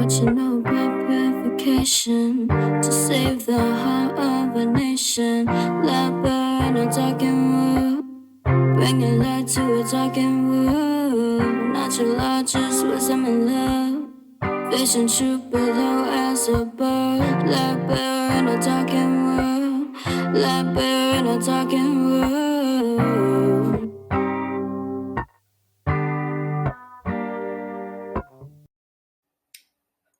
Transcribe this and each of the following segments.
what you know about purification to save the heart of a nation. Let burn a talking wood, bringing light to a talking wood. Natural law, just wisdom and love, vision truth below as a bird. Let burn a talking wood, let burn a talking wood.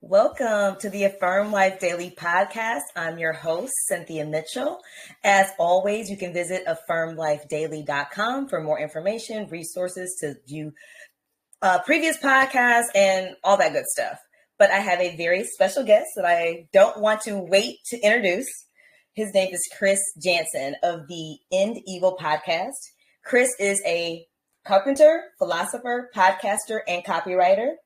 Welcome to the Affirm Life Daily Podcast. I'm your host, Cynthia Mitchell. As always, you can visit affirmlifedaily.com for more information, resources to view previous podcasts, and all that good stuff. But I have a very special guest that I don't want to wait to introduce. His name is Chris Jantzen of the End Evil podcast. Chris is a carpenter, philosopher, podcaster, and copywriter.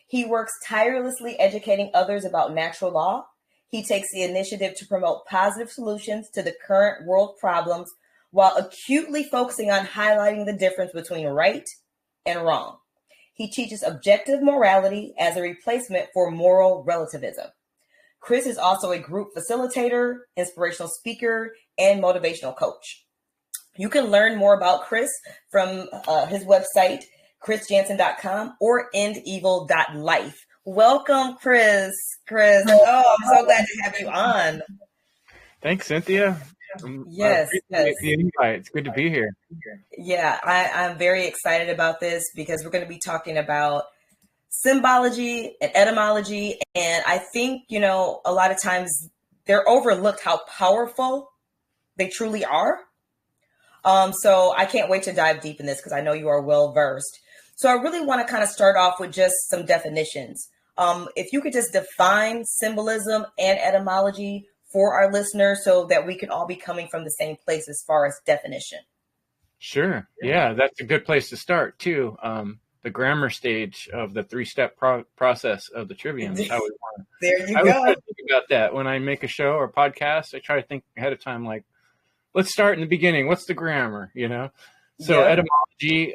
He works tirelessly educating others about natural law. He takes the initiative to promote positive solutions to the current world problems while acutely focusing on highlighting the difference between right and wrong. He teaches objective morality as a replacement for moral relativism. Chris is also a group facilitator, inspirational speaker, and motivational coach. You can learn more about Chris from his website, chrisjantzen.com or endevil.life. Welcome, Chris. Oh, I'm so glad to have you on. Thanks, Cynthia. Yes. The invite. It's good to be here. Yeah, I'm very excited about this because we're going to be talking about symbology and etymology. And I think, a lot of times they're overlooked how powerful they truly are. So I can't wait to dive deep in this because I know you are well versed. So I really want to kind of start off with just some definitions. If you could just define symbolism and etymology for our listeners so that we can all be coming from the same place as far as definition. Sure. Yeah, that's a good place to start too. The grammar stage of the three-step process of the trivium. There you I go. try to think about that when I make a show or podcast. I try to think ahead of time, like, let's start in the beginning. What's the grammar? So etymology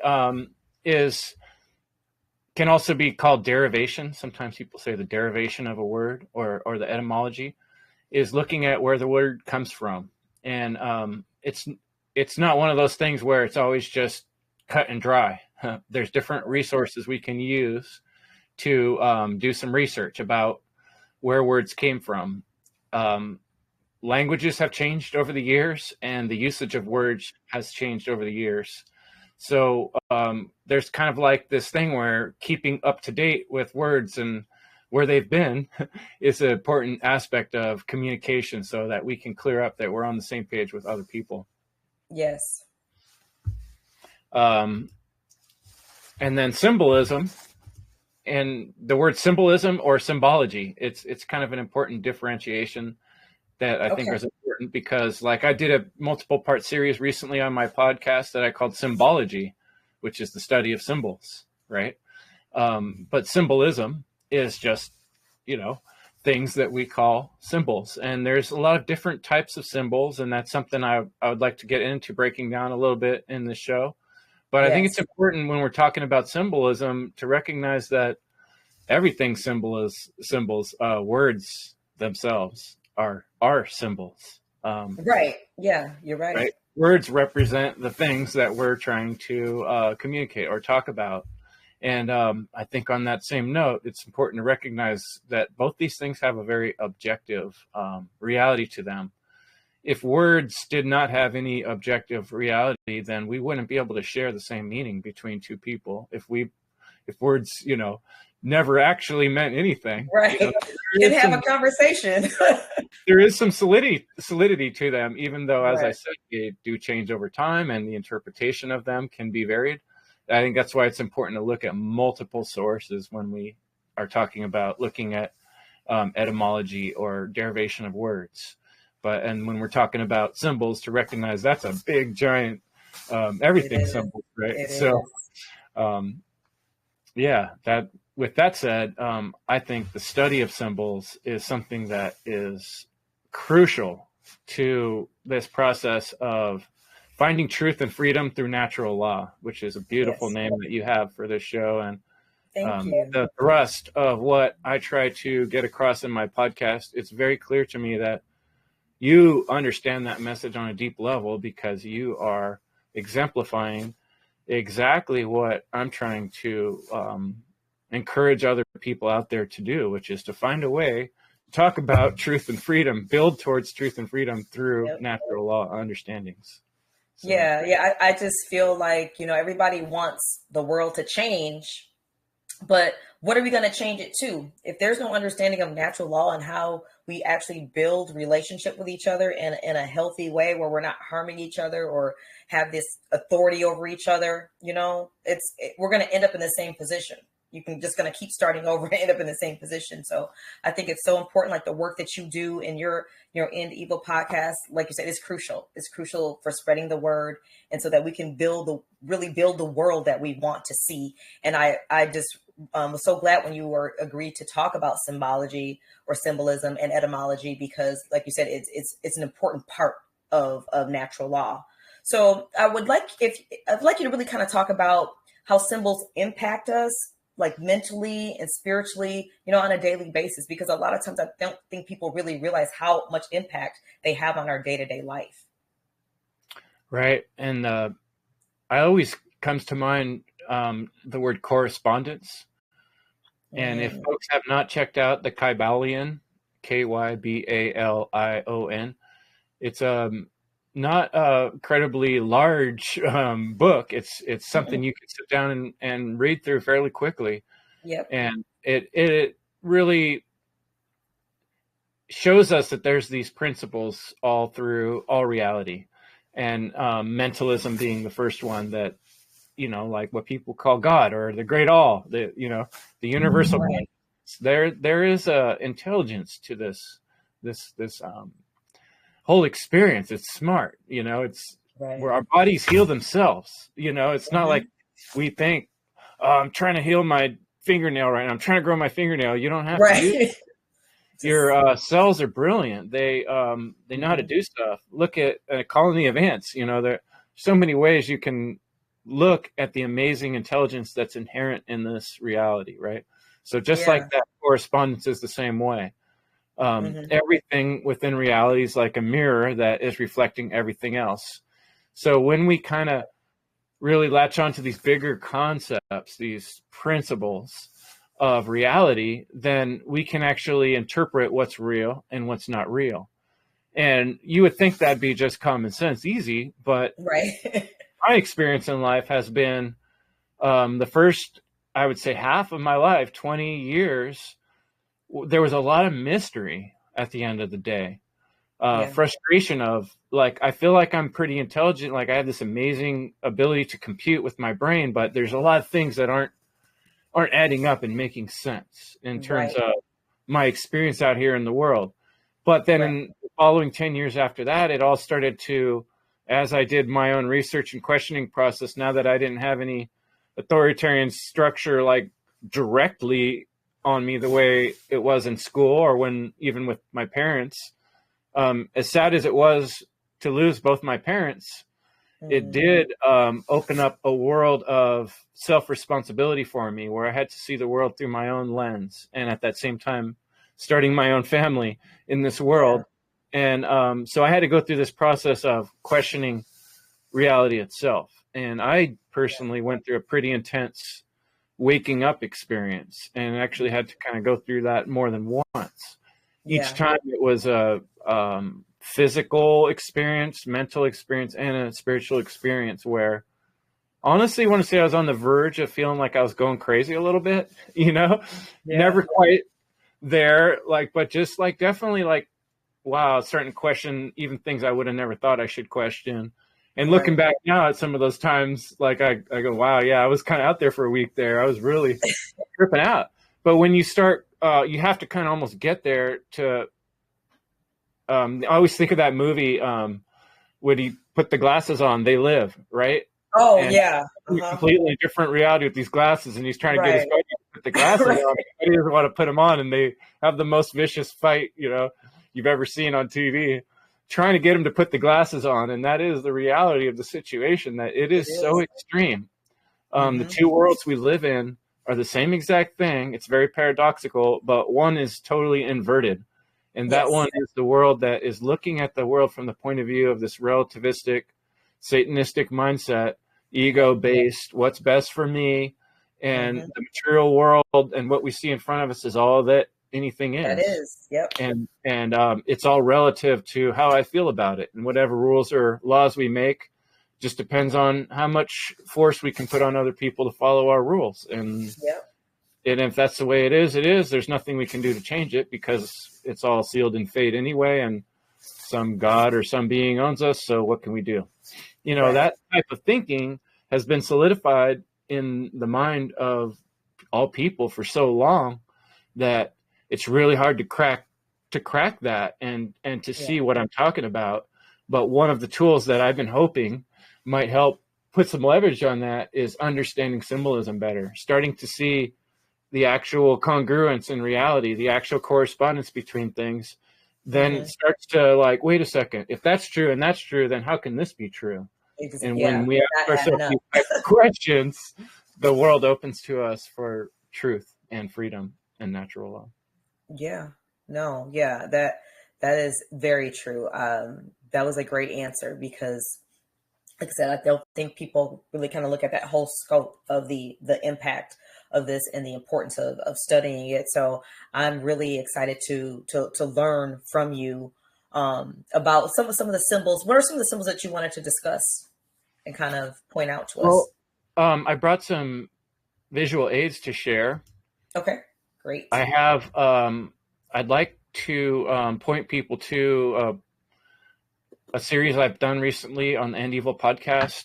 can also be called derivation. Sometimes people say the derivation of a word or the etymology is looking at where the word comes from. And it's not one of those things where it's always just cut and dry. There's different resources we can use to do some research about where words came from. Languages have changed over the years, and the usage of words has changed over the years. So there's kind of like this thing where keeping up to date with words and where they've been is an important aspect of communication so that we can clear up that we're on the same page with other people. Yes. And then symbolism, and the word symbolism or symbology, it's kind of an important differentiation that I think is important because, like, I did a multiple part series recently on my podcast that I called Symbology, which is the study of symbols, right? But symbolism is just, things that we call symbols. And there's a lot of different types of symbols, and that's something I would like to get into breaking down a little bit in the show. But I think it's important when we're talking about symbolism to recognize that everything symbols, words themselves are symbols. Right. Yeah, you're right. Words represent the things that we're trying to communicate or talk about. And I think on that same note, it's important to recognize that both these things have a very objective reality to them. If words did not have any objective reality, then we wouldn't be able to share the same meaning between two people. If words, never actually meant anything. Right. You can have a conversation. There is some solidity to them, even though, as I said, they do change over time and the interpretation of them can be varied. I think that's why it's important to look at multiple sources when we are talking about looking at etymology or derivation of words. And when we're talking about symbols, to recognize that's a big, giant, everything symbol, right? With that said, I think the study of symbols is something that is crucial to this process of finding truth and freedom through natural law, which is a beautiful name that you have for this show. And Thank you. The thrust of what I try to get across in my podcast, it's very clear to me that you understand that message on a deep level because you are exemplifying exactly what I'm trying to encourage other people out there to do, which is to find a way to talk about truth and freedom, build towards truth and freedom through natural law understandings. So. Yeah. I just feel like, everybody wants the world to change, but what are we going to change it to? If there's no understanding of natural law and how we actually build relationship with each other in a healthy way where we're not harming each other or have this authority over each other, we're going to end up in the same position. You can just going to keep starting over and end up in the same position. So I think it's so important, like the work that you do in your End Evil podcast, like you said, is crucial. It's crucial for spreading the word. And so that we can really build the world that we want to see. And I just was so glad when you agreed to talk about symbology or symbolism and etymology, because like you said, it's an important part of natural law. So I'd like you to really kind of talk about how symbols impact us, like mentally and spiritually, on a daily basis, because a lot of times I don't think people really realize how much impact they have on our day-to-day life. Right. And I always comes to mind the word correspondence. And if folks have not checked out the Kybalion, Kybalion, it's not a incredibly large book. It's something you can sit down and read through fairly quickly. Yep. And it really shows us that there's these principles all through all reality, and mentalism being the first one that, like what people call God or the great all, the universal. Right. There is a intelligence to this whole experience. It's smart, it's right. Where our bodies heal themselves. It's not like we think, oh, I'm trying to heal my fingernail right now. I'm trying to grow my fingernail. You don't have to do it. Your cells are brilliant. They know how to do stuff. Look at a colony of ants. There are so many ways you can look at the amazing intelligence that's inherent in this reality, right? So just like that, correspondence is the same way. Everything within reality is like a mirror that is reflecting everything else. So when we kind of really latch onto these bigger concepts, these principles of reality, then we can actually interpret what's real and what's not real. And you would think that'd be just common sense, easy, but my experience in life has been the first, I would say, half of my life, 20 years, there was a lot of mystery at the end of the day. Frustration of, like, I feel like I'm pretty intelligent. Like I have this amazing ability to compute with my brain, but there's a lot of things that aren't adding up and making sense in terms of my experience out here in the world. But then in the following 10 years after that, it all started to, as I did my own research and questioning process, now that I didn't have any authoritarian structure like directly on me the way it was in school or even with my parents, as sad as it was to lose both my parents, it did open up a world of self-responsibility for me, where I had to see the world through my own lens, and at that same time starting my own family in this world. And so I had to go through this process of questioning reality itself. And I personally went through a pretty intense waking up experience, and actually had to kind of go through that more than once. Each time it was a physical experience, mental experience, and a spiritual experience where, honestly, I want to say I was on the verge of feeling like I was going crazy a little bit, never quite there, but just definitely wow, starting to question even things I would have never thought I should question. And looking back now at some of those times, I go, wow, yeah, I was kind of out there for a week there. I was really tripping out. But when you start, you have to kind of almost get there to, I always think of that movie, when he put the glasses on, They Live, right? Oh, and completely different reality with these glasses, and he's trying to get his buddy to put the glasses on. He doesn't want to put them on, and they have the most vicious fight, you've ever seen on TV, trying to get him to put the glasses on. And that is the reality of the situation, that it is so extreme. The two worlds we live in are the same exact thing. It's very paradoxical, but one is totally inverted. And that one is the world that is looking at the world from the point of view of this relativistic, Satanistic mindset, ego-based, what's best for me, and the material world and what we see in front of us is all that anything is. That is, yep. And it's all relative to how I feel about it. And whatever rules or laws we make just depends on how much force we can put on other people to follow our rules. And if that's the way it is, there's nothing we can do to change it because it's all sealed in fate anyway. And some God or some being owns us. So what can we do? You know, that type of thinking has been solidified in the mind of all people for so long that it's really hard to crack that and to see what I'm talking about. But one of the tools that I've been hoping might help put some leverage on that is understanding symbolism better, starting to see the actual congruence in reality, the actual correspondence between things. Then it starts to like, wait a second, if that's true and that's true, then how can this be true? And when we ask ourselves these types of questions, the world opens to us for truth and freedom and natural law. That is very true. That was a great answer because, like I said, I don't think people really kind of look at that whole scope of the impact of this and the importance of studying it. So I'm really excited to learn from you about some of the symbols. What are some of the symbols that you wanted to discuss and kind of point out to us? I brought some visual aids to share. Okay, great. I have, I'd like to point people to a series I've done recently on the End Evil podcast.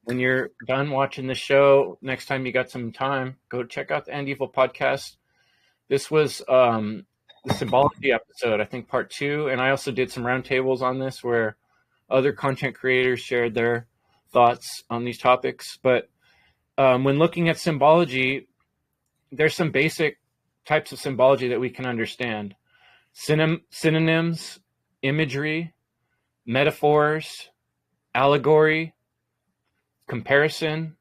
When you're done watching the show, next time you got some time, go check out the End Evil podcast. This was the Symbology episode, I think part 2. And I also did some roundtables on this where other content creators shared their thoughts on these topics. But when looking at symbology, there's some basic types of symbology that we can understand. Synonyms, imagery, metaphors, allegory, comparison,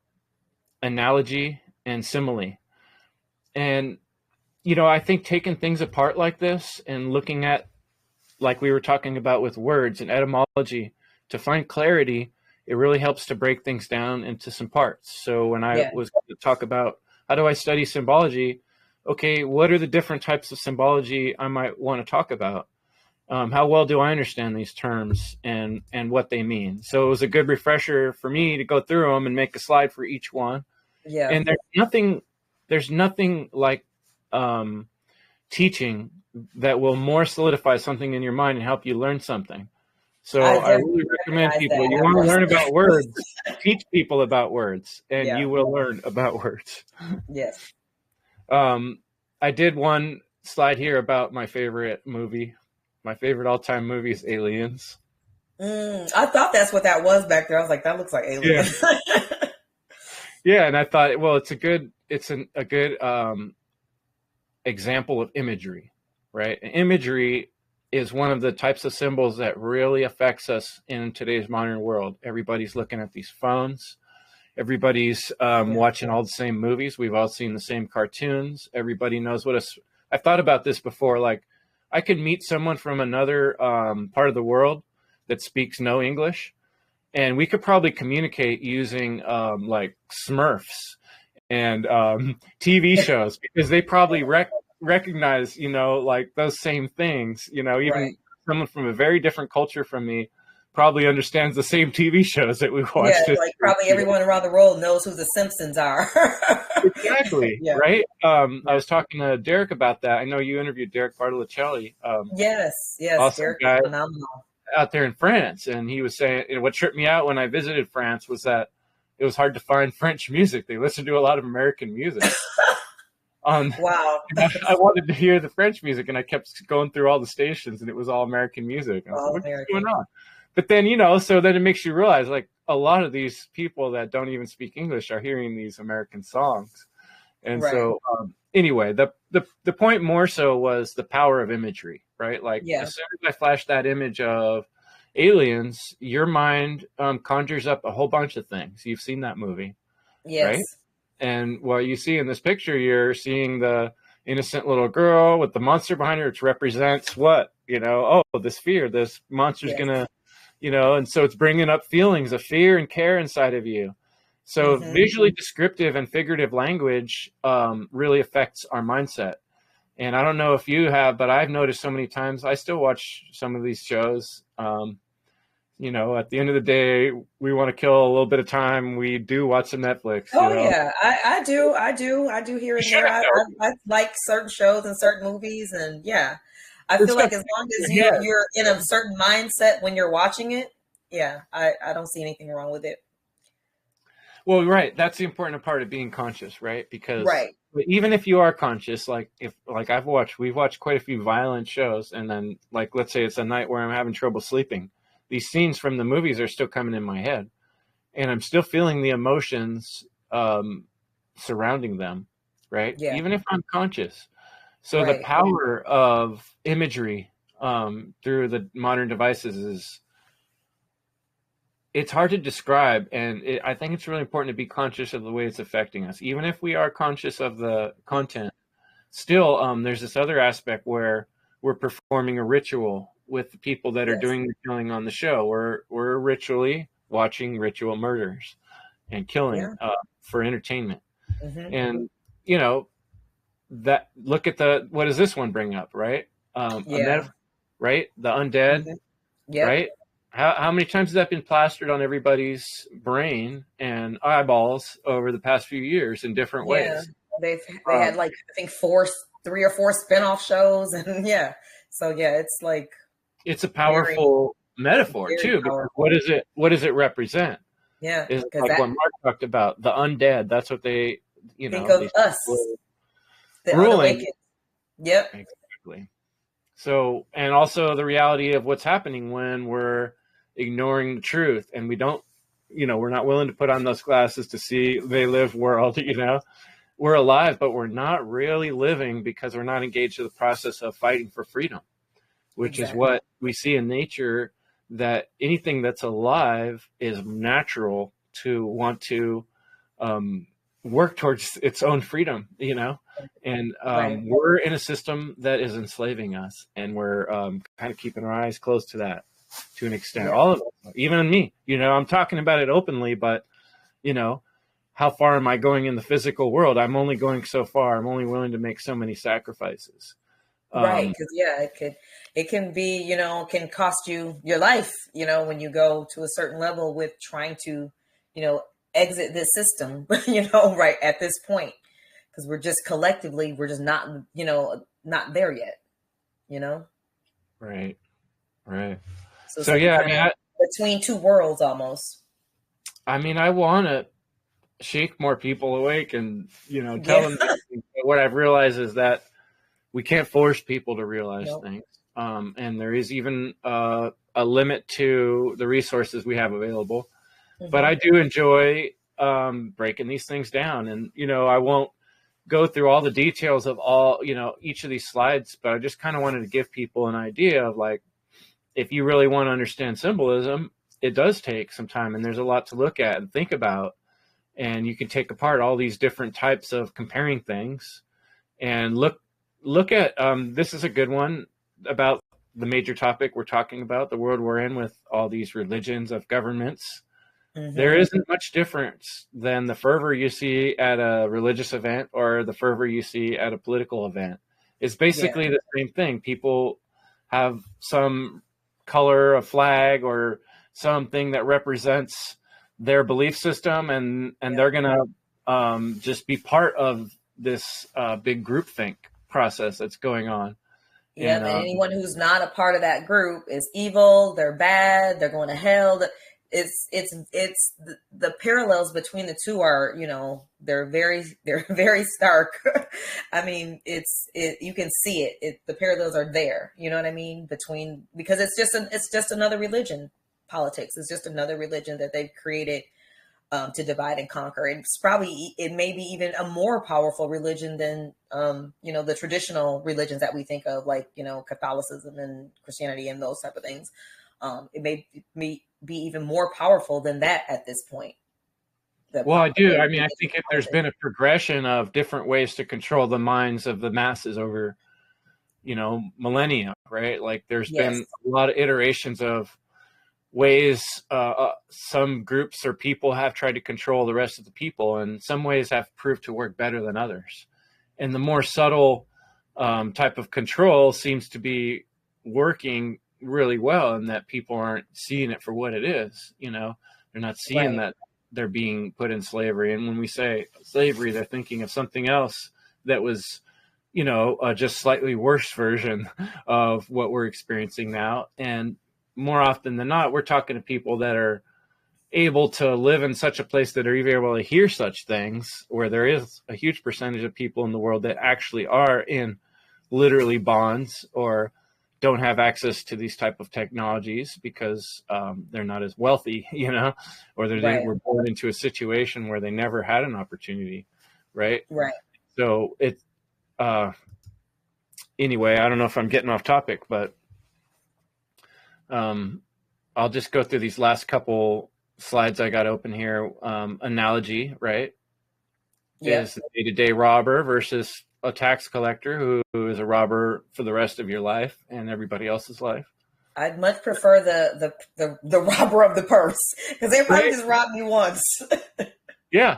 analogy, and simile. And, you know, I think taking things apart like this and looking at, like we were talking about with words and etymology, to find clarity, it really helps to break things down into some parts. So when I was going to talk about how do I study symbology, okay, what are the different types of symbology I might want to talk about? How well do I understand these terms and what they mean? So it was a good refresher for me to go through them and make a slide for each one. Yeah. And there's nothing like teaching that will more solidify something in your mind and help you learn something. So I really recommend people, you want to learn about words, teach people about words, and you will learn about words. Yes. I did one slide here about my favorite movie. My favorite all-time movie is Aliens. I thought that's what that was back there. I was like, that looks like Aliens. Yeah, and I thought, well, it's a good example of imagery, right? And imagery is one of the types of symbols that really affects us in today's modern world. Everybody's looking at these phones. Everybody's watching all the same movies. We've all seen the same cartoons. Everybody knows I've thought about this before, like, I could meet someone from another part of the world that speaks no English, and we could probably communicate using like Smurfs and TV shows because they probably recognize, you know, like those same things. You know, even someone from a very different culture from me probably understands the same TV shows that we watch. Yeah, like probably everyone around the world knows who the Simpsons are. Exactly. Right. I was talking to Derek about that. I know you interviewed Derek Bartolocelli. Yes. Awesome Derek guy is phenomenal. Out there in France. And he was saying, what tripped me out when I visited France was that it was hard to find French music. They listened to a lot of American music. Wow. I wanted to hear the French music, and I kept going through all the stations, and it was all American music. I was like, what's going on? But then, you know, so then it makes you realize, like, a lot of these people that don't even speak English are hearing these American songs. And so, anyway, the point more so was the power of imagery, right? Like, as soon as I flashed that image of aliens, your mind conjures up a whole bunch of things. You've seen that movie, right? And what you see in this picture, you're seeing the innocent little girl with the monster behind her, which represents what? Oh, this fear, this monster's Yes. gonna, and so it's bringing up feelings of fear and care inside of you. So visually descriptive and figurative language really affects our mindset. And I don't know if you have, but I've noticed so many times, I still watch some of these shows. At the end of the day, we want to kill a little bit of time. We do watch some Netflix. Oh yeah, I do here and there. I like certain shows and certain movies, and yeah, I feel like as long as you're in a certain mindset when you're watching it, yeah, I don't see anything wrong with it. Well, right, that's the important part of being conscious, right? Because right. even if you are conscious, we've watched quite a few violent shows, and then let's say it's a night where I'm having trouble sleeping, these scenes from the movies are still coming in my head, and I'm still feeling the emotions surrounding them, right? Yeah. Even if I'm conscious. So the power of imagery through the modern devices it's hard to describe, and I think it's really important to be conscious of the way it's affecting us. Even if we are conscious of the content, still there's this other aspect where we're performing a ritual with the people that are doing the killing on the show. We're ritually watching ritual murders and killing for entertainment. And that look at what does this one bring up, right? Right? The undead, right? How many times has that been plastered on everybody's brain and eyeballs over the past few years in different ways? They had I think 3 or 4 spinoff shows, and so it's it's a powerful metaphor too. Because what does it represent? Yeah, is like what Mark talked about, the undead. That's what they think of us, the ruling. Yep, exactly. So, and also the reality of what's happening when we're ignoring the truth and we don't, we're not willing to put on those glasses to see they live world, we're alive, but we're not really living because we're not engaged in the process of fighting for freedom, which is what we see in nature, that anything that's alive is natural to want to work towards its own freedom, and we're in a system that is enslaving us, and we're kind of keeping our eyes closed to that to an extent. All of us, even me, I'm talking about it openly, but how far am I going in the physical world? I'm only going so far. I'm only willing to make so many sacrifices. Right, because it can be, can cost you your life, when you go to a certain level with trying to, exit this system, right at this point, because we're just collectively, we're just not, not there yet, Right. So between two worlds almost. I mean, I want to shake more people awake and, tell them that. What I've realized is that we can't force people to realize things. And there is even a limit to the resources we have available. But I do enjoy breaking these things down. And, I won't go through all the details of each of these slides, but I just kind of wanted to give people an idea of if you really want to understand symbolism, it does take some time, and there's a lot to look at and think about. And you can take apart all these different types of comparing things and look at, this is a good one about the major topic we're talking about, the world we're in with all these religions of governments. There isn't much difference than the fervor you see at a religious event or the fervor you see at a political event. It's basically the same thing. People have some color, a flag, or something that represents their belief system, and they're going to just be part of this big groupthink process that's going on. And anyone who's not a part of that group is evil. They're bad. They're going to hell. It's the parallels between the two are, they're very stark. I mean, you can see it. The parallels are there. You know what I mean? Because it's just another religion. Politics is just another religion that they've created to divide and conquer. It may be even a more powerful religion than, the traditional religions that we think of, like, Catholicism and Christianity and those type of things. It may be even more powerful than that at this point. Well, I do. I mean, I think there's been a progression of different ways to control the minds of the masses over, millennia, right? Like there's been a lot of iterations of ways some groups or people have tried to control the rest of the people, and some ways have proved to work better than others. And the more subtle type of control seems to be working really well, in that people aren't seeing it for what it is. They're not seeing that they're being put in slavery. And when we say slavery, they're thinking of something else that was, just slightly worse version of what we're experiencing now. And more often than not, we're talking to people that are able to live in such a place that are even able to hear such things, where there is a huge percentage of people in the world that actually are in literally bonds or don't have access to these type of technologies because they're not as wealthy, or they were born into a situation where they never had an opportunity. Right. So anyway, I don't know if I'm getting off topic, but I'll just go through these last couple slides I got open here. Analogy, right? Is the day-to-day robber versus a tax collector who is a robber for the rest of your life and everybody else's life. I'd much prefer the robber of the purse, because they probably just rob me once. Yeah.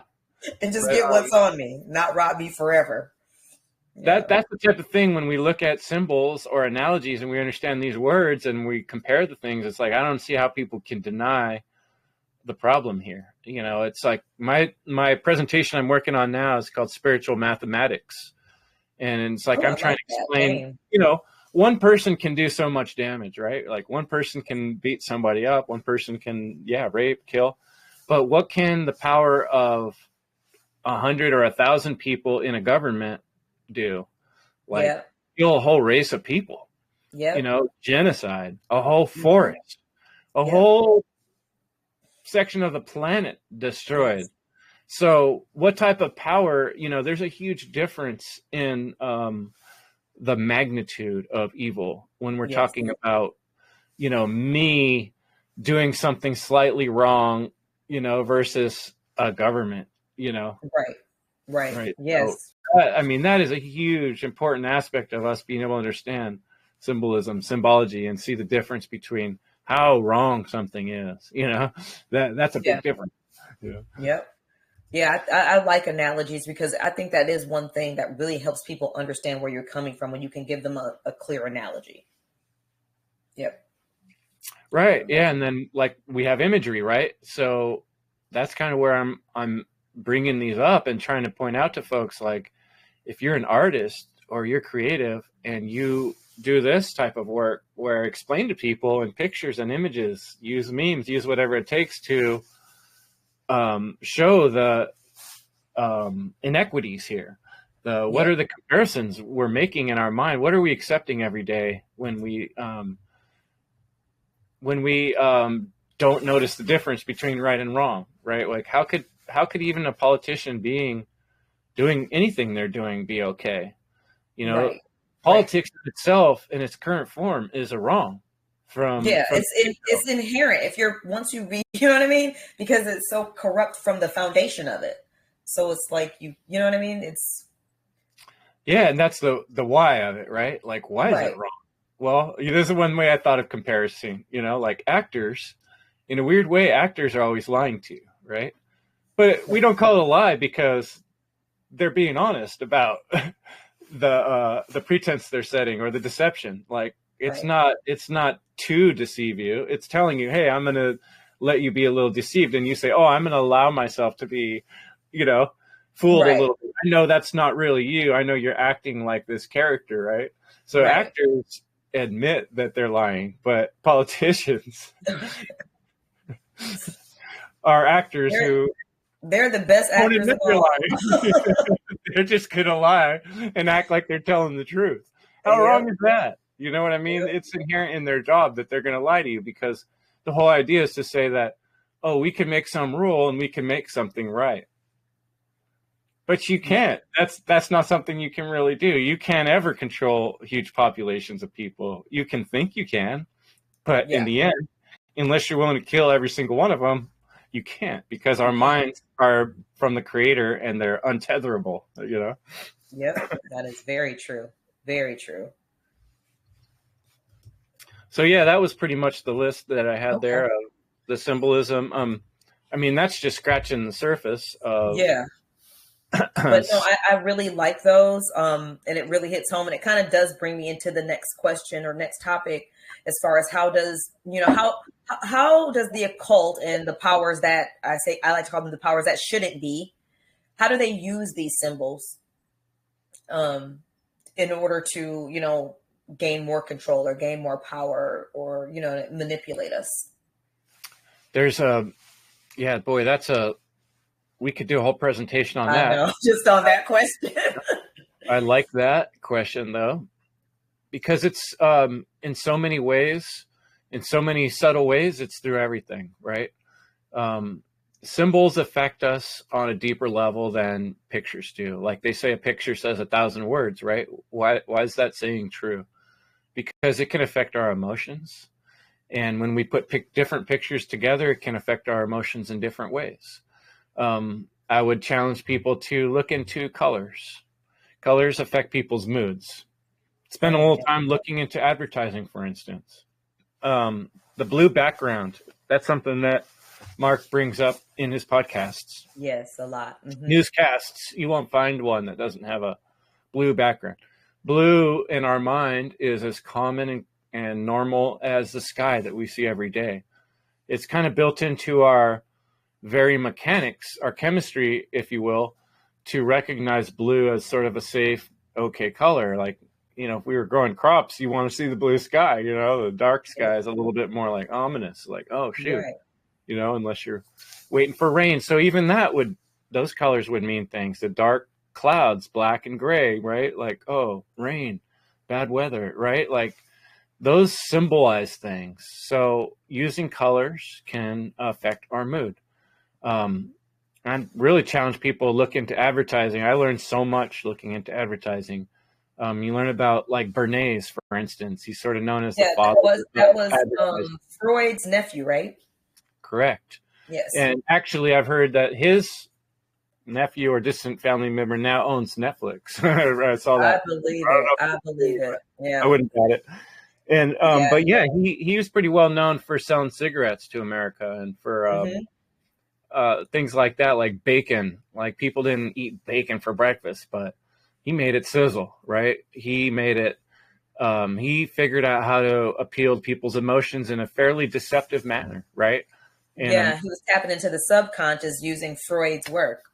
And just get what's on me, not rob me forever. That's the type of thing when we look at symbols or analogies and we understand these words and we compare the things, it's like, I don't see how people can deny the problem here. It's like my presentation I'm working on now is called Spiritual Mathematics. And it's like, I'm trying to explain, one person can do so much damage, right? Like one person can beat somebody up, one person can, rape, kill. But what can the power of 100 or 1,000 people in a government do? Like kill a whole race of people, genocide, a whole forest, a whole section of the planet destroyed. So what type of power, there's a huge difference in the magnitude of evil when we're talking about, me doing something slightly wrong, versus a government, Right. Yes. So, that is a huge, important aspect of us being able to understand symbolism, symbology, and see the difference between how wrong something is. That's a big difference. Yeah, I like analogies, because I think that is one thing that really helps people understand where you're coming from, when you can give them a clear analogy. Right. Yeah. And then like we have imagery, right? So that's kind of where I'm bringing these up and trying to point out to folks, like, if you're an artist or you're creative and you do this type of work where explain to people in pictures and images, use memes, use whatever it takes to show the inequities here. What are the comparisons we're making in our mind? What are we accepting every day when we don't notice the difference between right and wrong, right? Like how could even a politician doing anything they're doing be okay? Politics itself in its current form is a wrong. It's inherent. Once you read, you know what I mean? Because it's so corrupt from the foundation of it. So it's like, you know what I mean? And that's the why of it, right? Like, why is it wrong? Well, this is one way I thought of comparison, like actors, in a weird way, actors are always lying to you, right? But we don't call it a lie because they're being honest about the pretense they're setting or the deception. Like, it's not to deceive you. It's telling you, hey, I'm going to let you be a little deceived. And you say, oh, I'm going to allow myself to be, fooled a little bit. I know that's not really you. I know you're acting like this character, right? So actors admit that they're lying, but politicians are actors they're the best actors of all. They're just going to lie and act like they're telling the truth. How wrong is that? You know what I mean? It's inherent in their job that they're going to lie to you, because the whole idea is to say that, oh, we can make some rule and we can make something right. But you can't. That's not something you can really do. You can't ever control huge populations of people. You can think you can, but in the end, unless you're willing to kill every single one of them, you can't, because our minds are from the creator and they're untetherable, you know? Yep. That is very true. Very true. So yeah, that was pretty much the list that I had Okay. there of the symbolism. I mean, that's just scratching the surface of. Yeah. But no, I really like those. And it really hits home, and it kind of does bring me into the next question or next topic, as far as how does, how does the occult and the powers that I like to call them the powers that shouldn't be, how do they use these symbols in order to, gain more control or gain more power or, manipulate us? There's yeah, boy, we could do a whole presentation on that. I know, just on that question. I like that question though, because it's in so many ways, in so many subtle ways, it's through everything, right? Symbols affect us on a deeper level than pictures do. Like they say, a picture says 1,000 words, right? Why is that saying true? Because it can affect our emotions. And when we put different pictures together, it can affect our emotions in different ways. I would challenge people to look into colors. Colors affect people's moods. Spend a little time looking into advertising, for instance. The blue background, that's something that Mark brings up in his podcasts. Yes, a lot. Mm-hmm. Newscasts, you won't find one that doesn't have a blue background. Blue in our mind is as common and normal as the sky that we see every day. It's kind of built into our very mechanics, our chemistry, if you will, to recognize blue as sort of a safe, okay color. Like, if we were growing crops, you want to see the blue sky, the dark sky is a little bit more like ominous, like, oh, shoot, right. Unless you're waiting for rain. So even those colors would mean things. The dark clouds, black and gray, right? Like, oh, rain, bad weather, right? Like, those symbolize things. So using colors can affect our mood. I really challenge people to look into advertising. I learned so much looking into advertising. You learn about like Bernays, for instance. He's sort of known as the father. That was Freud's nephew, right? Correct. Yes. And actually, I've heard that his nephew or distant family member now owns Netflix. I saw that. I believe it. Yeah. I wouldn't doubt it. And but yeah, he was pretty well known for selling cigarettes to America and for things like that, like bacon. Like people didn't eat bacon for breakfast, but he made it sizzle, right? He made it. He figured out how to appeal to people's emotions in a fairly deceptive manner, right? And, he was tapping into the subconscious using Freud's work.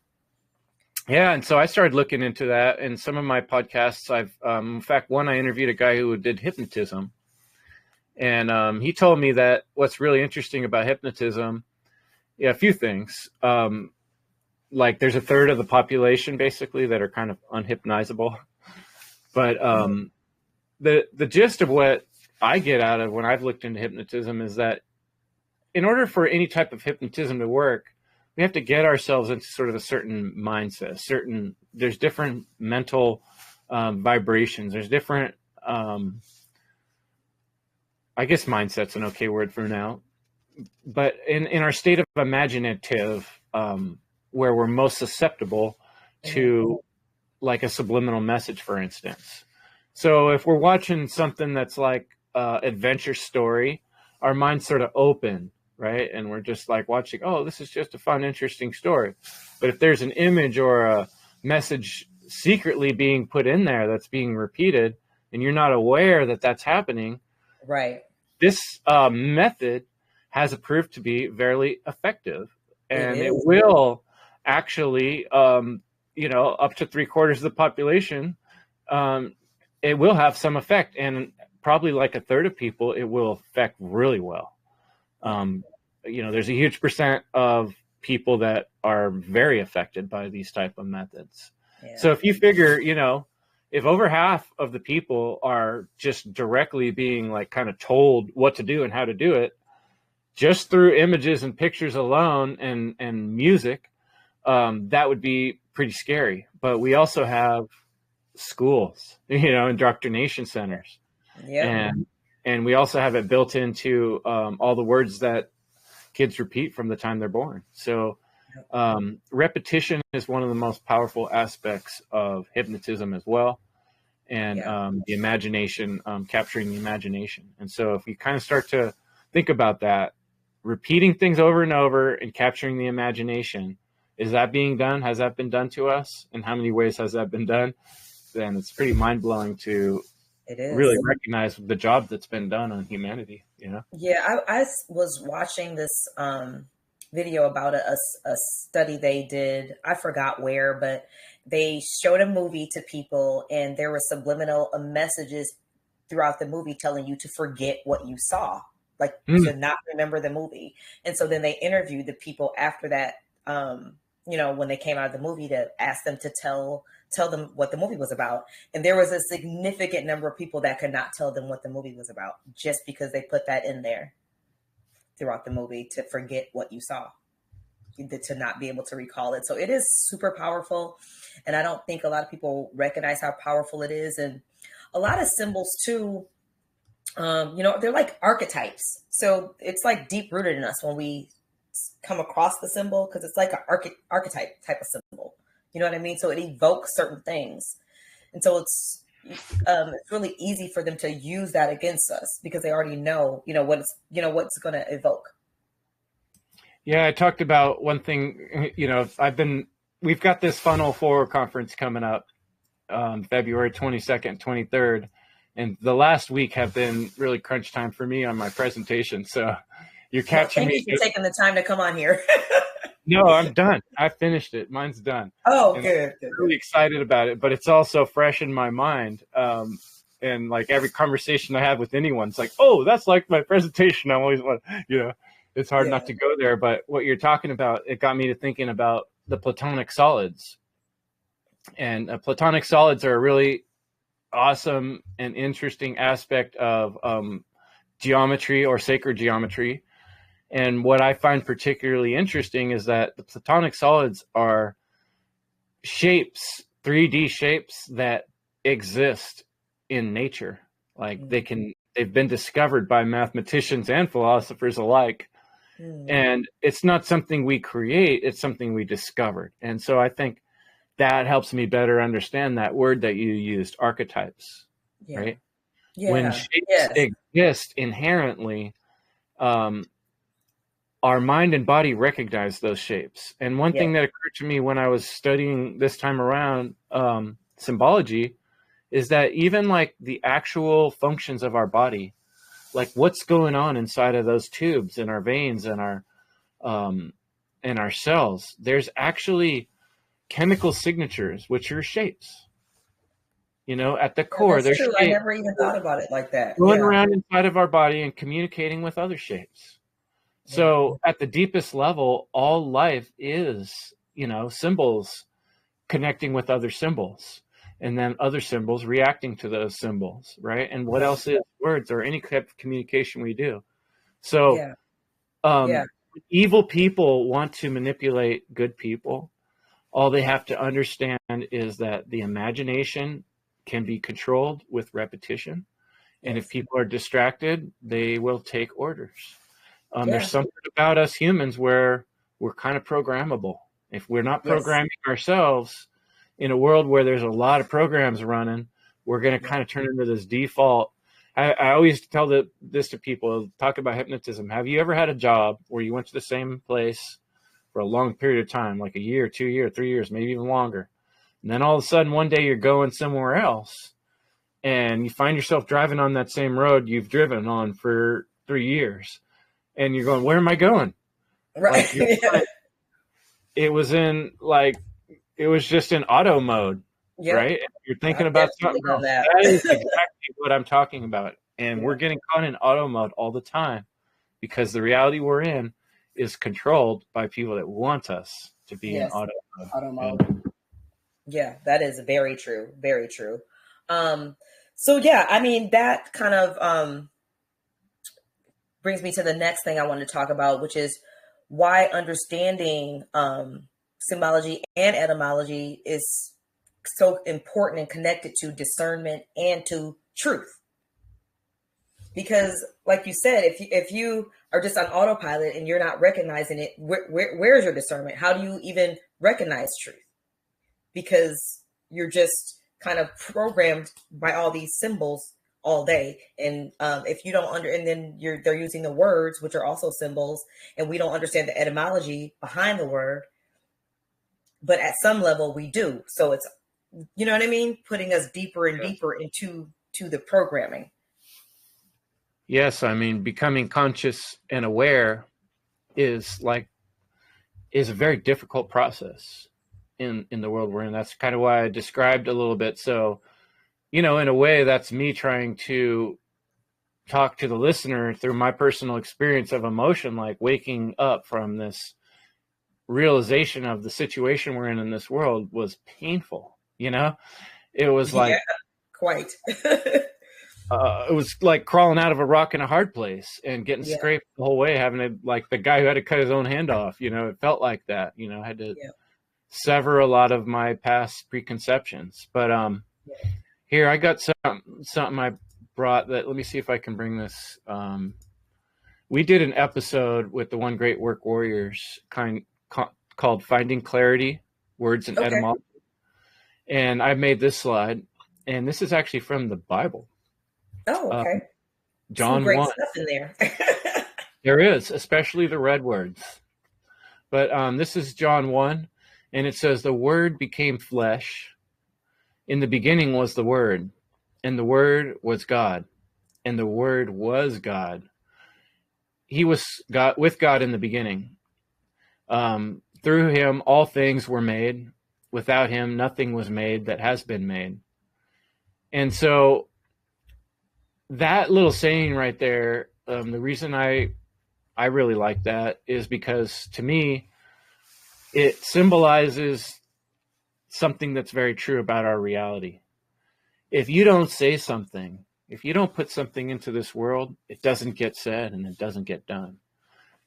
Yeah, and so I started looking into that. In some of my podcasts, in fact, one I interviewed a guy who did hypnotism, and he told me that what's really interesting about hypnotism, a few things. Like there's a third of the population basically that are kind of unhypnotizable, but the gist of what I get out of when I've looked into hypnotism is that in order for any type of hypnotism to work, we have to get ourselves into sort of a certain mindset. There's different mental vibrations. There's different, I guess mindset's an okay word for now. But in our state of imaginative, where we're most susceptible to like a subliminal message, for instance. So if we're watching something that's like adventure story, our mind's sort of open, right? And we're just like watching, oh, this is just a fun, interesting story. But if there's an image or a message secretly being put in there that's being repeated, and you're not aware that that's happening, right? This method has proved to be very effective, and it will actually, up to 3/4 of the population, it will have some effect, and probably like a third of people, it will affect really well. There's a huge percent of people that are very affected by these type of methods. Yeah. So if you figure, if over half of the people are just directly being like kind of told what to do and how to do it, just through images and pictures alone and music, that would be pretty scary. But we also have schools, indoctrination centers. Yeah. And we also have it built into all the words that kids repeat from the time they're born. So repetition is one of the most powerful aspects of hypnotism as well. And the imagination, capturing the imagination. And so if you kind of start to think about that, repeating things over and over and capturing the imagination, is that being done? Has that been done to us? And how many ways has that been done? Then it's pretty mind-blowing to really recognize the job that's been done on humanity, you know? Yeah, I was watching this video about a study they did. I forgot where, but they showed a movie to people, and there were subliminal messages throughout the movie telling you to forget what you saw, like to not remember the movie. And so then they interviewed the people after that, you know, when they came out of the movie, to ask them to tell them what the movie was about. And there was a significant number of people that could not tell them what the movie was about, just because they put that in there throughout the movie, to forget what you saw, to not be able to recall it. So it is super powerful. And I don't think a lot of people recognize how powerful it is. And a lot of symbols too, you know, they're like archetypes. So it's like deep rooted in us when we come across the symbol, because it's like an archetype type of symbol. You know what I mean? So it evokes certain things. And so it's really easy for them to use that against us, because they already know, what's going to evoke. Yeah, I talked about one thing, we've got this Funnel 4 conference coming up, February 22nd, 23rd. And the last week have been really crunch time for me on my presentation. So you're catching me. Thank you for taking the time to come on here. No, I'm done. I finished it. Mine's done. Oh, good. I'm really excited about it, but it's also fresh in my mind. And like every conversation I have with anyone, it's like, oh, that's like my presentation. I always want, it's hard not to go there. But what you're talking about, it got me to thinking about the Platonic solids. And Platonic solids are a really awesome and interesting aspect of geometry or sacred geometry. And what I find particularly interesting is that the Platonic solids are shapes, 3D shapes that exist in nature. Like they've been discovered by mathematicians and philosophers alike. And it's not something we create, it's something we discovered. And so I think that helps me better understand that word that you used, archetypes, right? Yeah. When shapes exist inherently, our mind and body recognize those shapes. And one thing that occurred to me when I was studying this time around symbology is that even like the actual functions of our body, like what's going on inside of those tubes and our veins and our cells, there's actually chemical signatures, which are shapes. At the core, there's true. I never even thought about it like that. Going around inside of our body and communicating with other shapes. So at the deepest level, all life is, symbols connecting with other symbols, and then other symbols reacting to those symbols, right? And what else is words or any type of communication we do? So evil people want to manipulate good people. All they have to understand is that the imagination can be controlled with repetition. And if people are distracted, they will take orders. There's something about us humans where we're kind of programmable. If we're not programming ourselves in a world where there's a lot of programs running, we're going to kind of turn into this default. I always tell this to people, talk about hypnotism. Have you ever had a job where you went to the same place for a long period of time, like a year, 2 years, 3 years, maybe even longer? And then all of a sudden, one day you're going somewhere else and you find yourself driving on that same road you've driven on for 3 years. And you're going, where am I going? Right. Like, it was just in auto mode, right? And you're thinking about something else. That is exactly what I'm talking about. And we're getting caught in auto mode all the time because the reality we're in is controlled by people that want us to be in auto mode. Yeah, that is very true. Very true. That kind of brings me to the next thing I want to talk about, which is why understanding symbology and etymology is so important and connected to discernment and to truth. Because like you said, if you are just on autopilot and you're not recognizing it, where's your discernment? How do you even recognize truth? Because you're just kind of programmed by all these symbols all day. And if you don't and then they're using the words, which are also symbols, and we don't understand the etymology behind the word. But at some level we do. So it's, you know what I mean? Putting us deeper and deeper into the programming. Yes, I mean, becoming conscious and aware is a very difficult process in the world we're in. That's kind of why I described a little bit. So, in a way, that's me trying to talk to the listener through my personal experience of emotion, like waking up from this realization of the situation we're in this world was painful. It was like, quite. it was like crawling out of a rock in a hard place and getting scraped the whole way, having to, like the guy who had to cut his own hand off, it felt like that, I had to sever a lot of my past preconceptions. But here I got something I brought that, let me see if I can bring this. We did an episode with the One Great Work Warriors called Finding Clarity, Words and Etymology. And I made this slide, and this is actually from the Bible. Oh, okay. John Some great 1. stuff in there. There is, especially the red words. But this is John 1, and it says, "The Word became flesh. In the beginning was the Word, and the Word was God, and the Word was God. He was with God in the beginning. Through him all things were made. Without him nothing was made that has been made." And so that little saying right there, the reason I really like that is because, to me, it symbolizes something that's very true about our reality. If you don't say something, if you don't put something into this world, it doesn't get said and it doesn't get done.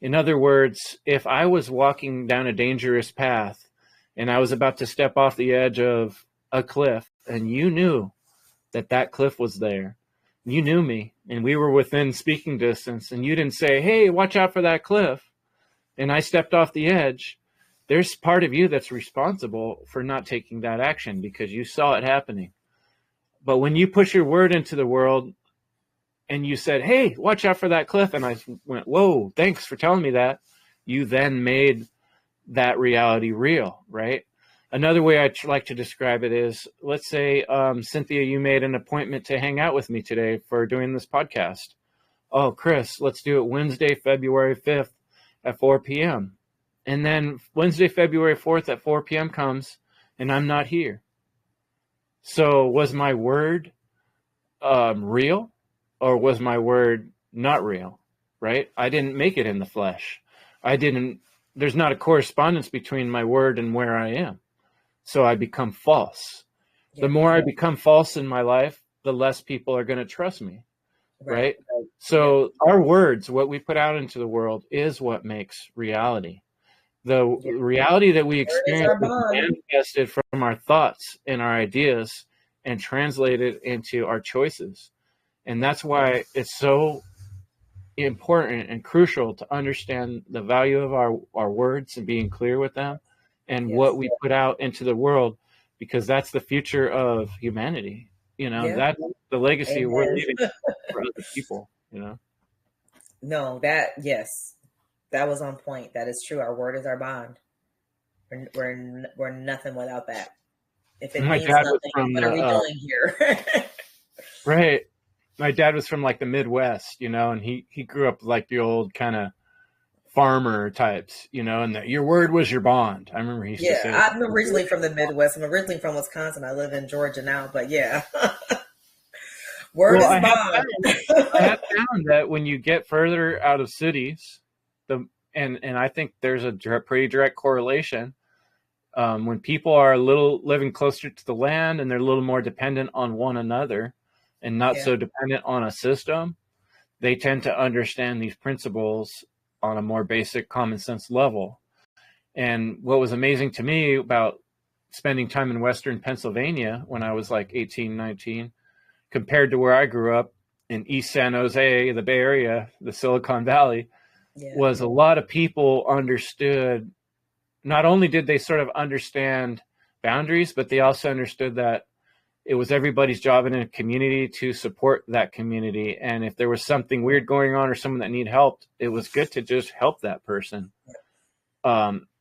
In other words, if I was walking down a dangerous path and I was about to step off the edge of a cliff, and you knew that cliff was there, you knew me, and we were within speaking distance, and you didn't say, "Hey, watch out for that cliff," and I stepped off the edge, there's part of you that's responsible for not taking that action because you saw it happening. But when you push your word into the world and you said, "Hey, watch out for that cliff," and I went, "Whoa, thanks for telling me that," you then made that reality real, right? Another way I like to describe it is, let's say, Cynthia, you made an appointment to hang out with me today for doing this podcast. "Oh, Chris, let's do it Wednesday, February 5th at 4 p.m. And then Wednesday, February 4th at 4 p.m. comes and I'm not here. So was my word real, or was my word not real, right? I didn't make it in the flesh. There's not a correspondence between my word and where I am. So I become false. The more I become false in my life, the less people are going to trust me, right? So our words, what we put out into the world, is what makes reality. The reality that we experience is manifested from our thoughts and our ideas and translated into our choices. And that's why it's so important and crucial to understand the value of our words and being clear with them and what we put out into the world, because that's the future of humanity. That's the legacy we're leaving for other people, No, that was on point. That is true. Our word is our bond. We're nothing without that. If it means nothing, what are we doing here? Right. My dad was from like the Midwest, and he grew up like the old kind of farmer types, and that your word was your bond. I remember he used to say that. I'm originally from the Midwest. I'm originally from Wisconsin. I live in Georgia now, but word is bond. I have found that when you get further out of cities, and I think there's a pretty direct correlation. When people are living closer to the land and they're a little more dependent on one another and not so dependent on a system, they tend to understand these principles on a more basic common sense level. And what was amazing to me about spending time in Western Pennsylvania when I was like 18, 19, compared to where I grew up, in East San Jose, the Bay Area, the Silicon Valley, Yeah. was a lot of people understood, not only did they sort of understand boundaries, but they also understood that it was everybody's job in a community to support that community. And if there was something weird going on or someone that needed help, it was good to just help that person.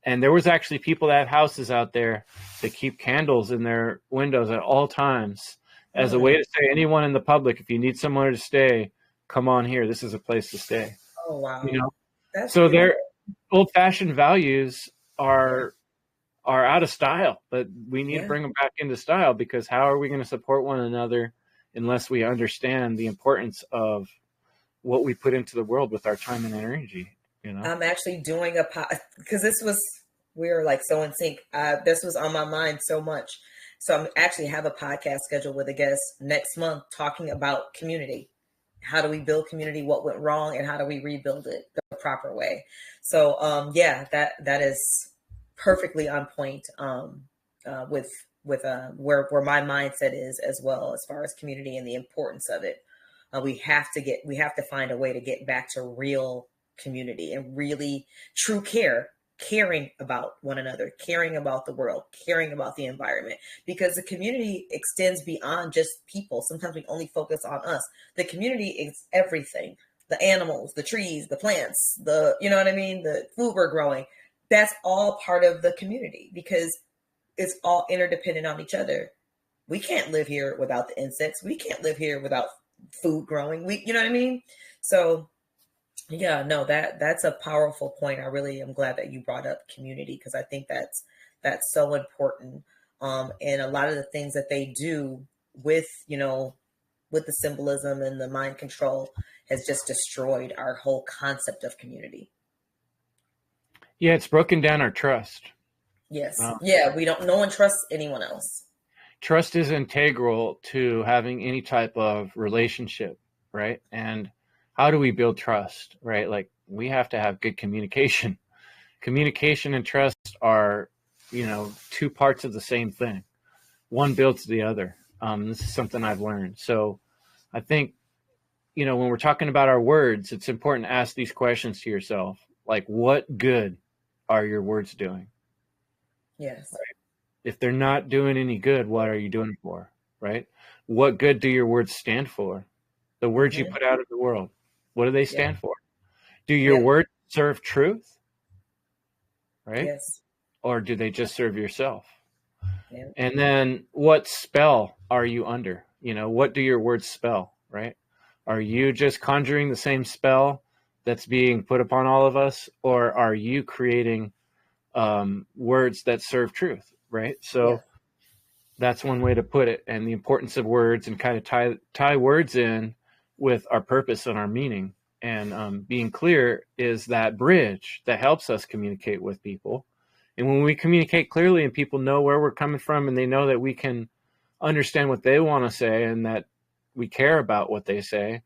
And there was actually people that had houses out there that keep candles in their windows at all times as a way to say, anyone in the public, if you need somewhere to stay, come on here. This is a place to stay. Oh, wow. You know, That's so beautiful. their old-fashioned values are out of style, but we need to bring them back into style, because how are we going to support one another unless we understand the importance of what we put into the world with our time and energy? You know, I'm actually doing because we were like so in sync. This was on my mind so much. So I'm actually have a podcast scheduled with a guest next month talking about community. How do we build community? What went wrong, and how do we rebuild it the proper way? So yeah, that is perfectly on point with where my mindset is as well, as far as community and the importance of it. We have to find a way to get back to real community and really true caring about one another, caring about the world, caring about the environment, because the community extends beyond just people. Sometimes we only focus on us. The community is everything: the animals, the trees, the plants, you know what I mean? The food we're growing. That's all part of the community, because it's all interdependent on each other. We can't live here without the insects. We can't live here without food growing. You know what I mean? So yeah, no, that's a powerful point. I really am glad that you brought up community, because I think that's so important. And a lot of the things that they do with the symbolism and the mind control has just destroyed our whole concept of community. Yeah, it's broken down our trust. Yes. Yeah, no one trusts anyone else. Trust is integral to having any type of relationship, right? And how do we build trust, right? Like, we have to have good communication. Communication and trust are, two parts of the same thing. One builds the other. This is something I've learned. So I think, when we're talking about our words, it's important to ask these questions to yourself. Like, what good are your words doing? Yes. Right? If they're not doing any good, what are you doing it for, right? What good do your words stand for? The words you put out in the world, what do they stand for? Do your words serve truth, right? Yes. Or do they just serve yourself? Yeah. And then what spell are you under? What do your words spell, right? Are you just conjuring the same spell that's being put upon all of us, or are you creating words that serve truth, right? So that's one way to put it. And the importance of words, and kind of tie words in with our purpose and our meaning. And being clear is that bridge that helps us communicate with people. And when we communicate clearly and people know where we're coming from, and they know that we can understand what they want to say and that we care about what they say,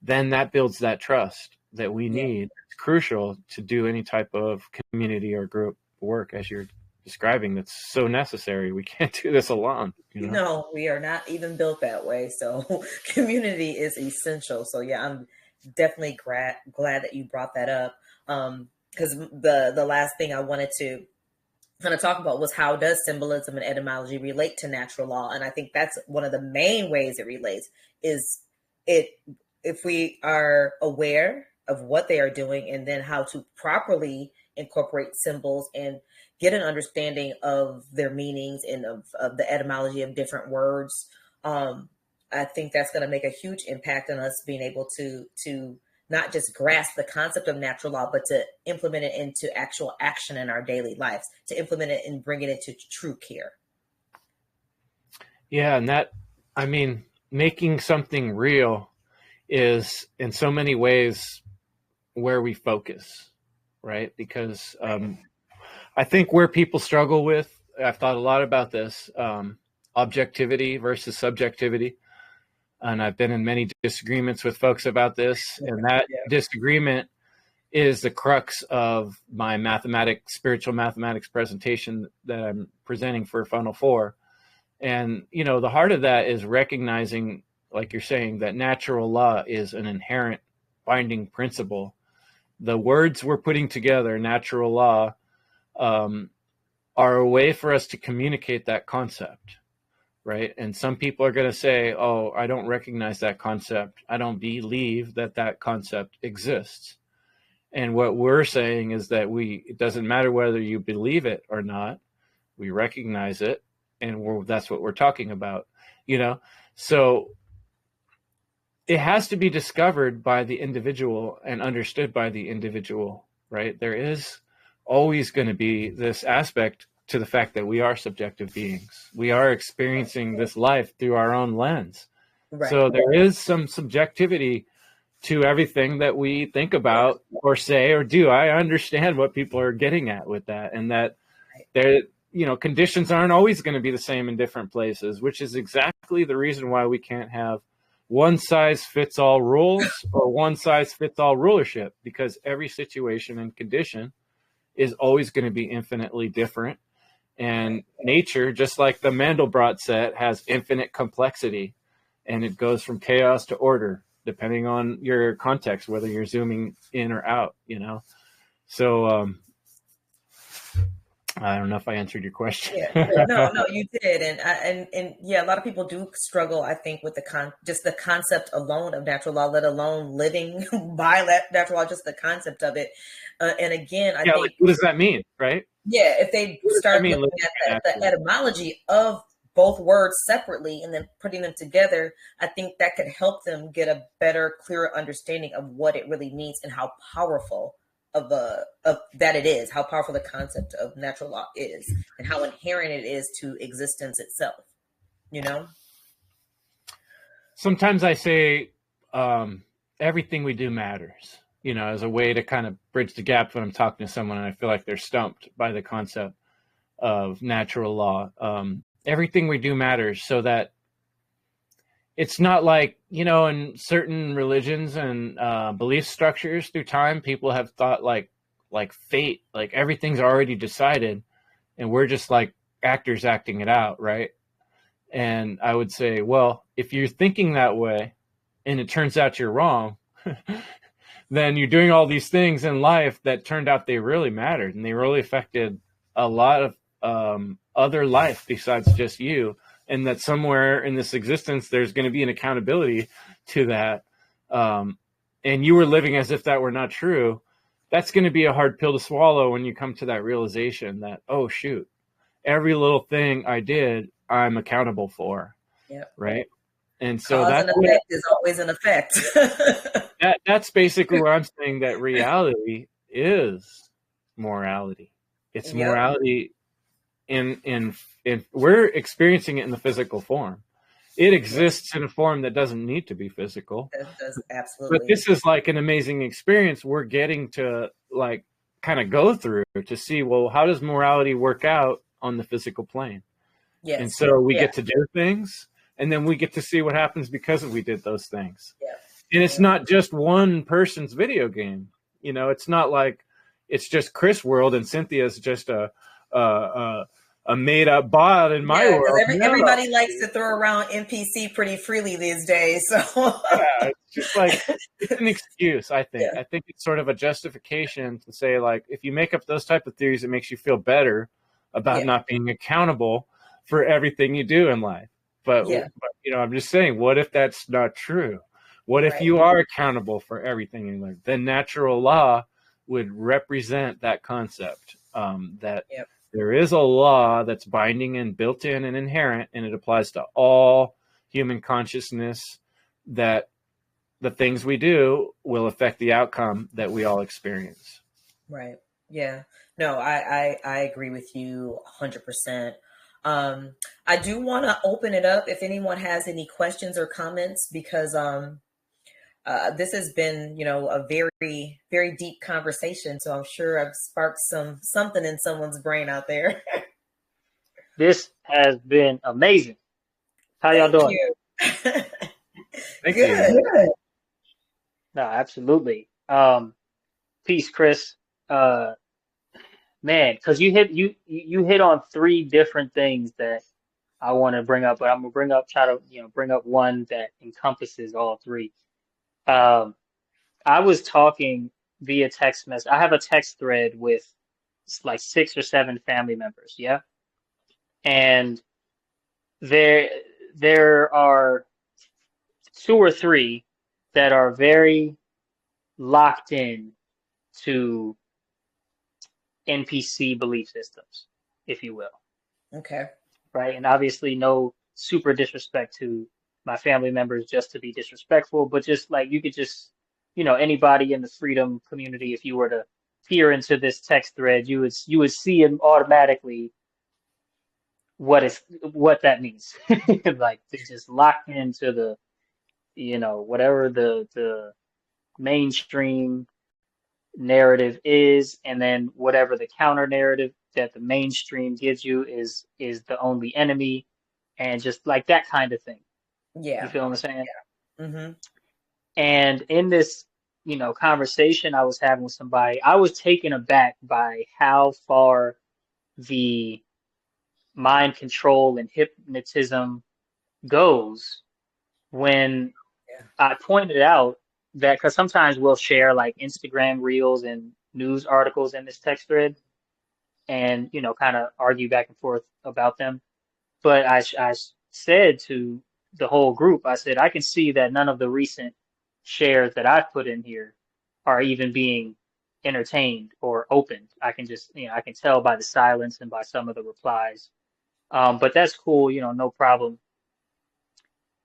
then that builds that trust that we need. It's crucial to do any type of community or group work, as you're describing. That's so necessary. We can't do this alone. No, we are not even built that way. So community is essential. So yeah, I'm definitely glad that you brought that up. Because the last thing I wanted to kind of talk about was, how does symbolism and etymology relate to natural law? And I think that's one of the main ways it relates, is if we are aware of what they are doing, and then how to properly incorporate symbols and get an understanding of their meanings and of the etymology of different words. I think that's going to make a huge impact on us being able to not just grasp the concept of natural law, but to implement it into actual action in our daily lives, to implement it and bring it into true care. Yeah. And making something real is in so many ways where we focus, right? Because I think where people struggle with, I've thought a lot about this, objectivity versus subjectivity. And I've been in many disagreements with folks about this. And that disagreement is the crux of my spiritual mathematics presentation that I'm presenting for Funnel 4. And, the heart of that is recognizing like you're saying, that natural law is an inherent binding principle. The words we're putting together, natural law, are a way for us to communicate that concept, right? And some people are going to say, oh, I don't recognize that concept. I don't believe that that concept exists. And what we're saying is that it doesn't matter whether you believe it or not, we recognize it, and that's what we're talking about, you know? So it has to be discovered by the individual and understood by the individual, right? There is always going to be this aspect to the fact that we are subjective beings. We are experiencing this life through our own lens. Right. So there is some subjectivity to everything that we think about or say or do. I understand what people are getting at with that, and that there, you know, conditions aren't always going to be the same in different places, which is exactly the reason why we can't have one size fits all rules or one size fits all rulership, because every situation and condition is always going to be infinitely different. And nature, just like the Mandelbrot set, has infinite complexity, and it goes from chaos to order, depending on your context, whether you're zooming in or out, you know? So, I don't know if I answered your question. No, you did. And yeah, a lot of people do struggle, I think, with just the concept alone of natural law, let alone living by natural law, just the concept of it. And again, I think, like, what does that mean, right? Yeah, if they start looking at the etymology of both words separately and then putting them together, I think that could help them get a better, clearer understanding of what it really means and how powerful of that it is, how powerful the concept of natural law is, and how inherent it is to existence itself, you know? Sometimes I say everything we do matters, you know, as a way to kind of bridge the gap when I'm talking to someone and I feel like they're stumped by the concept of natural law. Everything we do matters, so that it's not like, you know, in certain religions and belief structures through time, people have thought like fate, like everything's already decided and we're just like actors acting it out, right? And I would say, well, if you're thinking that way and it turns out you're wrong, then you're doing all these things in life that turned out they really mattered and they really affected a lot of other life besides just you. And that somewhere in this existence, there's going to be an accountability to that. And you were living as if that were not true. That's going to be a hard pill to swallow when you come to that realization that, oh, shoot, every little thing I did, I'm accountable for. Yep. Right. And so cause and effect is always an effect. That's basically what I'm saying, that reality is morality. It's morality in we're experiencing it in the physical form. It exists in a form that doesn't need to be physical. It does, absolutely. But this is like an amazing experience we're getting to like kind of go through to see, well, how does morality work out on the physical plane? Yes. And so we get to do things, and then we get to see what happens because we did those things. Yeah. And it's not just one person's video game. You know, it's not like it's just Chris' world and Cynthia's just a made up bot in my world. Everybody likes to throw around NPC pretty freely these days. So it's just like, it's an excuse, I think. Yeah. I think it's sort of a justification to say, like, if you make up those type of theories, it makes you feel better about not being accountable for everything you do in life. But, you know, I'm just saying, what if that's not true? What if you are accountable for everything in life? Then natural law would represent that concept, that there is a law that's binding and built in and inherent, and it applies to all human consciousness, that the things we do will affect the outcome that we all experience. Right. Yeah. No, I agree with you 100%. I do want to open it up if anyone has any questions or comments, because this has been, you know, a very, very deep conversation. So I'm sure I've sparked something in someone's brain out there. This has been amazing. How y'all doing? Thank you. No, absolutely. Peace, Chris. Man, because you hit on three different things that I want to bring up, but I'm gonna try to bring up one that encompasses all three. Um, I was talking via text message. I have a text thread with like 6 or 7 family members, yeah, and there there are 2 or 3 that are very locked in to NPC belief systems, if you will, Okay. right? And obviously, no super disrespect to my family members just to be disrespectful, but just like you could just, anybody in the freedom community, if you were to peer into this text thread, you would see it automatically what that means. Like they just lock into the, whatever the mainstream narrative is, and then whatever the counter narrative that the mainstream gives you is the only enemy, and just like that kind of thing. You Yeah. feel what I'm saying? Mm-hmm. And in this, conversation I was having with somebody, I was taken aback by how far the mind control and hypnotism goes when Yeah. I pointed out that, because sometimes we'll share like Instagram reels and news articles in this text thread and, kind of argue back and forth about them. But I said to the whole group, I said, I can see that none of the recent shares that I've put in here are even being entertained or opened. I can just, I can tell by the silence and by some of the replies. But that's cool, no problem.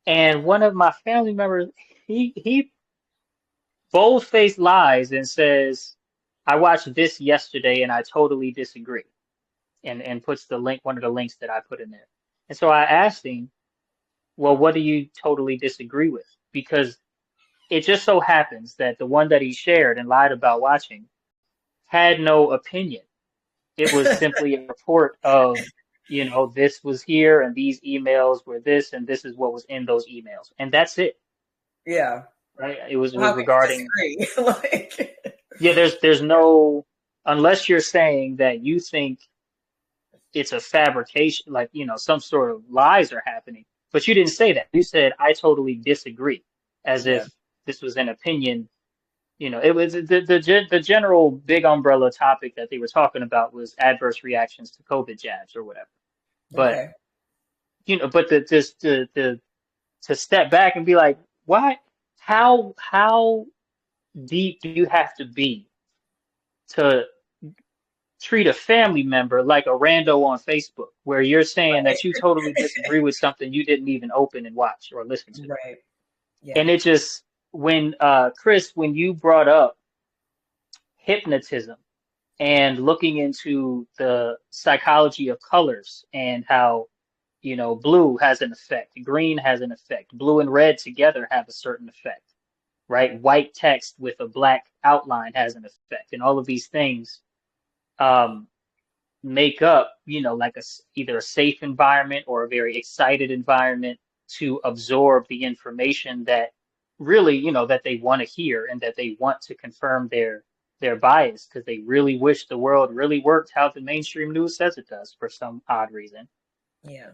And one of my family members, he bold-faced lies and says, I watched this yesterday and I totally disagree. And puts the link, one of the links that I put in there. And so I asked him, well, what do you totally disagree with? Because it just so happens that the one that he shared and lied about watching had no opinion. It was simply a report of, this was here and these emails were this and this is what was in those emails. And that's it. Yeah. Right? It was How can you regarding, disagree? Like, yeah, there's no, unless you're saying that you think it's a fabrication, like, some sort of lies are happening. But you didn't say that. You said, I totally disagree, as yeah. if this was an opinion. It was the general big umbrella topic that they were talking about was adverse reactions to COVID jabs or whatever. But, Okay. but to step back and be like, why, how deep do you have to be to treat a family member like a rando on Facebook, where you're saying that you totally disagree with something you didn't even open and watch or listen to? Right. Yeah. And it just, when Chris, when you brought up hypnotism and looking into the psychology of colors and how, blue has an effect, green has an effect, blue and red together have a certain effect, right? White text with a black outline has an effect, and all of these things make up, like either a safe environment or a very excited environment to absorb the information that really, that they want to hear and that they want to confirm their bias, because they really wish the world really worked how the mainstream news says it does for some odd reason. Yeah.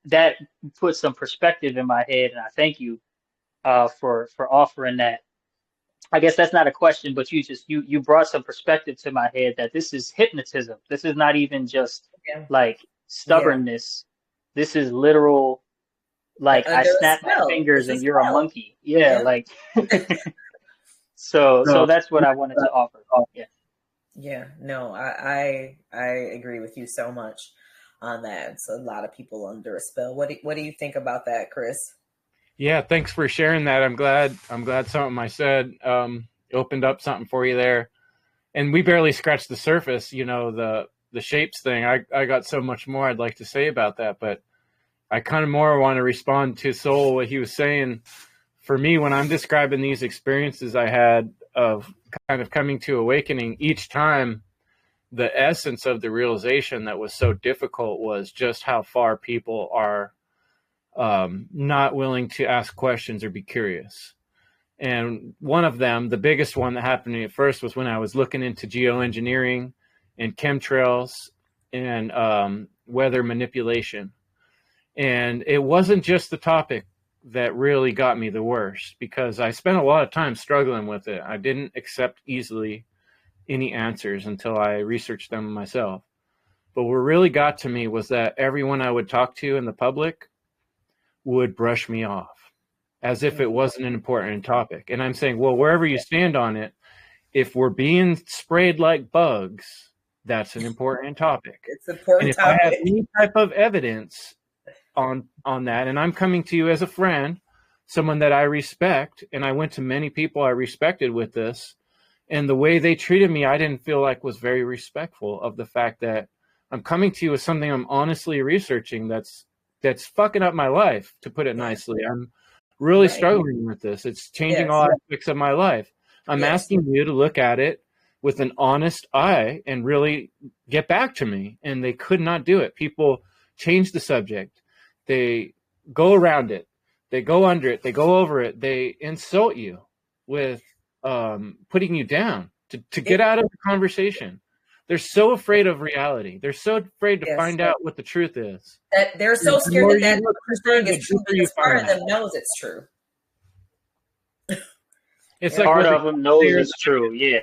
That puts some perspective in my head, and I thank you for offering that. I guess that's not a question, but you brought some perspective to my head that this is hypnotism. This is not even just like stubbornness. Yeah. This is literal, like I snap my fingers and you're a monkey. Yeah, like so that's what I wanted to offer. Yeah. Yeah, no, I agree with you so much on that. It's a lot of people under a spell. What do you think about that, Chris? Yeah, thanks for sharing that. I'm glad something I said opened up something for you there. And we barely scratched the surface, the shapes thing. I got so much more I'd like to say about that, but I kind of more want to respond to Soul, what he was saying. For me, when I'm describing these experiences I had of kind of coming to awakening, each time the essence of the realization that was so difficult was just how far people are not willing to ask questions or be curious. And one of them, the biggest one that happened to me at first, was when I was looking into geoengineering and chemtrails and weather manipulation. And it wasn't just the topic that really got me the worst, because I spent a lot of time struggling with it. I didn't accept easily any answers until I researched them myself. But what really got to me was that everyone I would talk to in the public would brush me off as if it wasn't an important topic. And I'm saying, well, wherever you stand on it, if we're being sprayed like bugs, that's an important topic. It's an important and if topic. I have any type of evidence on that, and I'm coming to you as a friend, someone that I respect, and I went to many people I respected with this, and the way they treated me, I didn't feel like was very respectful of the fact that I'm coming to you with something I'm honestly researching that's fucking up my life, to put it nicely. I'm really struggling with this. It's changing all aspects of my life. I'm asking you to look at it with an honest eye and really get back to me. And they could not do it. People change the subject. They go around it. They go under it. They go over it. They insult you with putting you down to get out of the conversation. They're so afraid of reality. They're so afraid to find out what the truth is. That they're so scared that what they're saying is true, because part of them knows it's true. It's like part of them knows it's true. Yeah.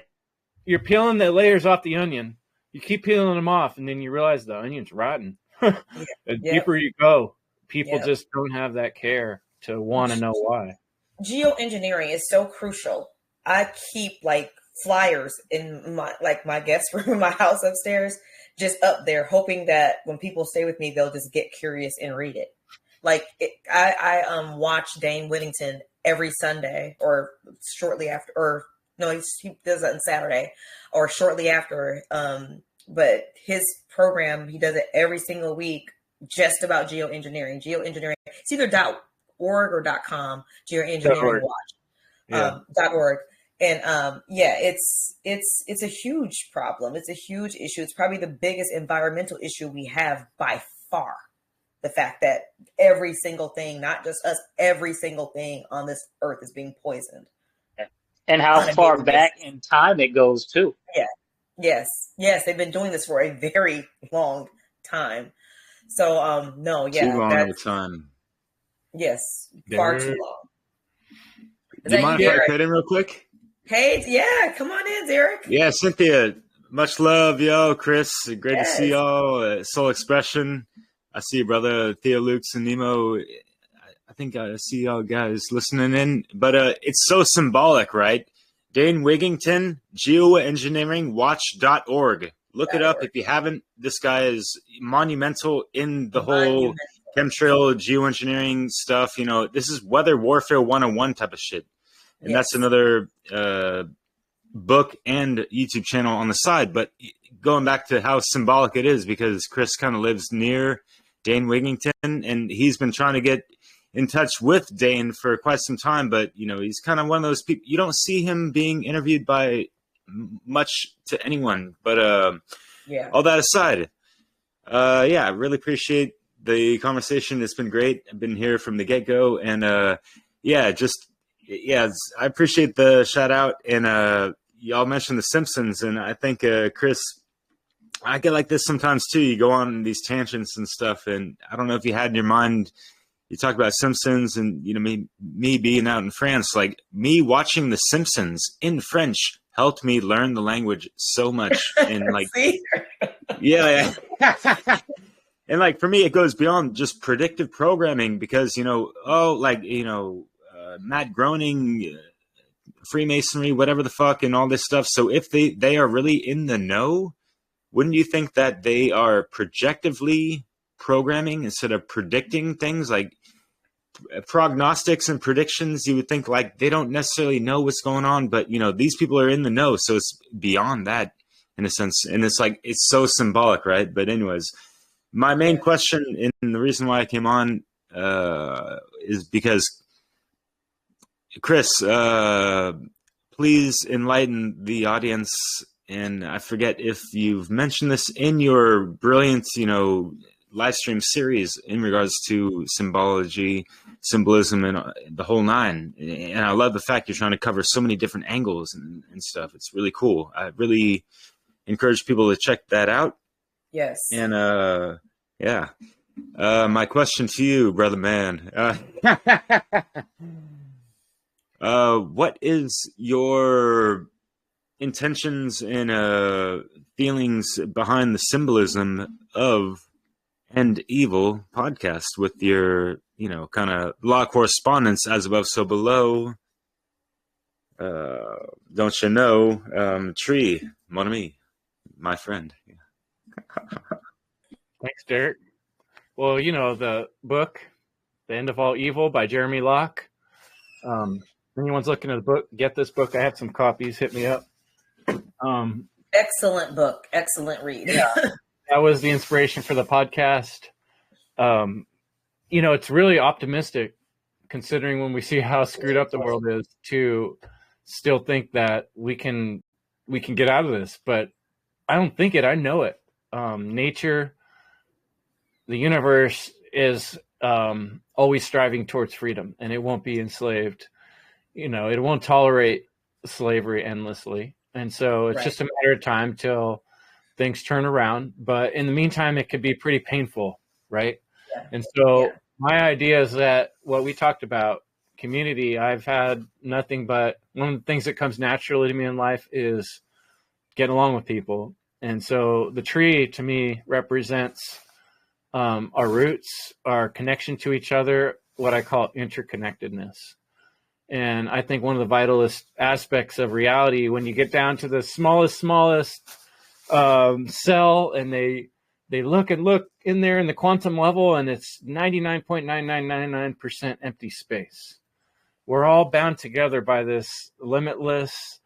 You're peeling the layers off the onion. You keep peeling them off, and then you realize the onion's rotten. The deeper you go, people just don't have that care to want to know why. Geoengineering is so crucial. I keep like flyers in my guest room in my house upstairs, just up there, hoping that when people stay with me, they'll just get curious and read it. Like I watch Dane Whittington every Sunday, or shortly after, or no, he does it on Saturday or shortly after. But his program, he does it every single week, just about geoengineering. Geoengineering, it's either .org or .com. Geoengineering Watch. .org. And it's a huge problem. It's a huge issue. It's probably the biggest environmental issue we have by far. The fact that every single thing, not just us, every single thing on this earth is being poisoned. And how far back in time it goes too. Yeah. Yes. They've been doing this for a very long time. So, too long of a time. Yes. Far too long. Do you mind if I cut in real quick? Hey, yeah, come on in, Derek. Yeah, Cynthia, much love, yo. Chris, great to see y'all. Soul Expression. I see you, brother. Theo, Lukes, and Nemo. I think I see y'all guys listening in. But it's so symbolic, right? Dane Wigington, geoengineeringwatch.org. Look it up if you haven't. This guy is monumental in the whole chemtrail, geoengineering stuff. You know, this is weather warfare 101 type of shit. And that's another book and YouTube channel on the side. But going back to how symbolic it is, because Chris kind of lives near Dane Wigington, and he's been trying to get in touch with Dane for quite some time. But, you know, he's kind of one of those people. You don't see him being interviewed by much to anyone. But all that aside, I really appreciate the conversation. It's been great. I've been here from the get-go. And, I appreciate the shout out. And y'all mentioned The Simpsons, and I think Chris, I get like this sometimes too. You go on these tangents and stuff, and I don't know if you had in your mind, you talk about Simpsons, and you know me being out in France, like me watching The Simpsons in French helped me learn the language so much. And like, yeah. And like for me, it goes beyond just predictive programming, because Matt Groening, Freemasonry, whatever the fuck, and all this stuff. So if they are really in the know, wouldn't you think that they are projectively programming instead of predicting things? Like prognostics and predictions, you would think like they don't necessarily know what's going on, but you know, these people are in the know, so it's beyond that in a sense. And it's like, it's so symbolic, right? But anyways, my main question, and the reason why I came on is because Chris, please enlighten the audience. And I forget if you've mentioned this in your brilliant, live stream series in regards to symbology, symbolism, and the whole nine. And I love the fact you're trying to cover so many different angles and stuff. It's really cool. I really encourage people to check that out. Yes. And My question to you, brother man. What is your intentions and feelings behind the symbolism of and evil podcast with your, kind of law correspondence as above, so below? Don't you know, Tree, mon ami, my friend. Thanks, Derek. Well, the book, The End of All Evil by Jeremy Locke. Anyone's looking at the book, get this book. I have some copies. Hit me up. Excellent book. Excellent read. Yeah, that was the inspiration for the podcast. It's really optimistic considering when we see how screwed up the world is to still think that we can get out of this. But I don't think it. I know it. Nature, the universe is always striving towards freedom, and it won't be enslaved. It won't tolerate slavery endlessly. And so it's just a matter of time till things turn around. But in the meantime, it could be pretty painful, right? Yeah. And so my idea is that what we talked about, community, I've had nothing but one of the things that comes naturally to me in life is getting along with people. And so the tree to me represents our roots, our connection to each other, what I call interconnectedness. And I think one of the vitalist aspects of reality, when you get down to the smallest cell, and they look in there in the quantum level, and it's 99.9999% empty space. We're all bound together by this limitless,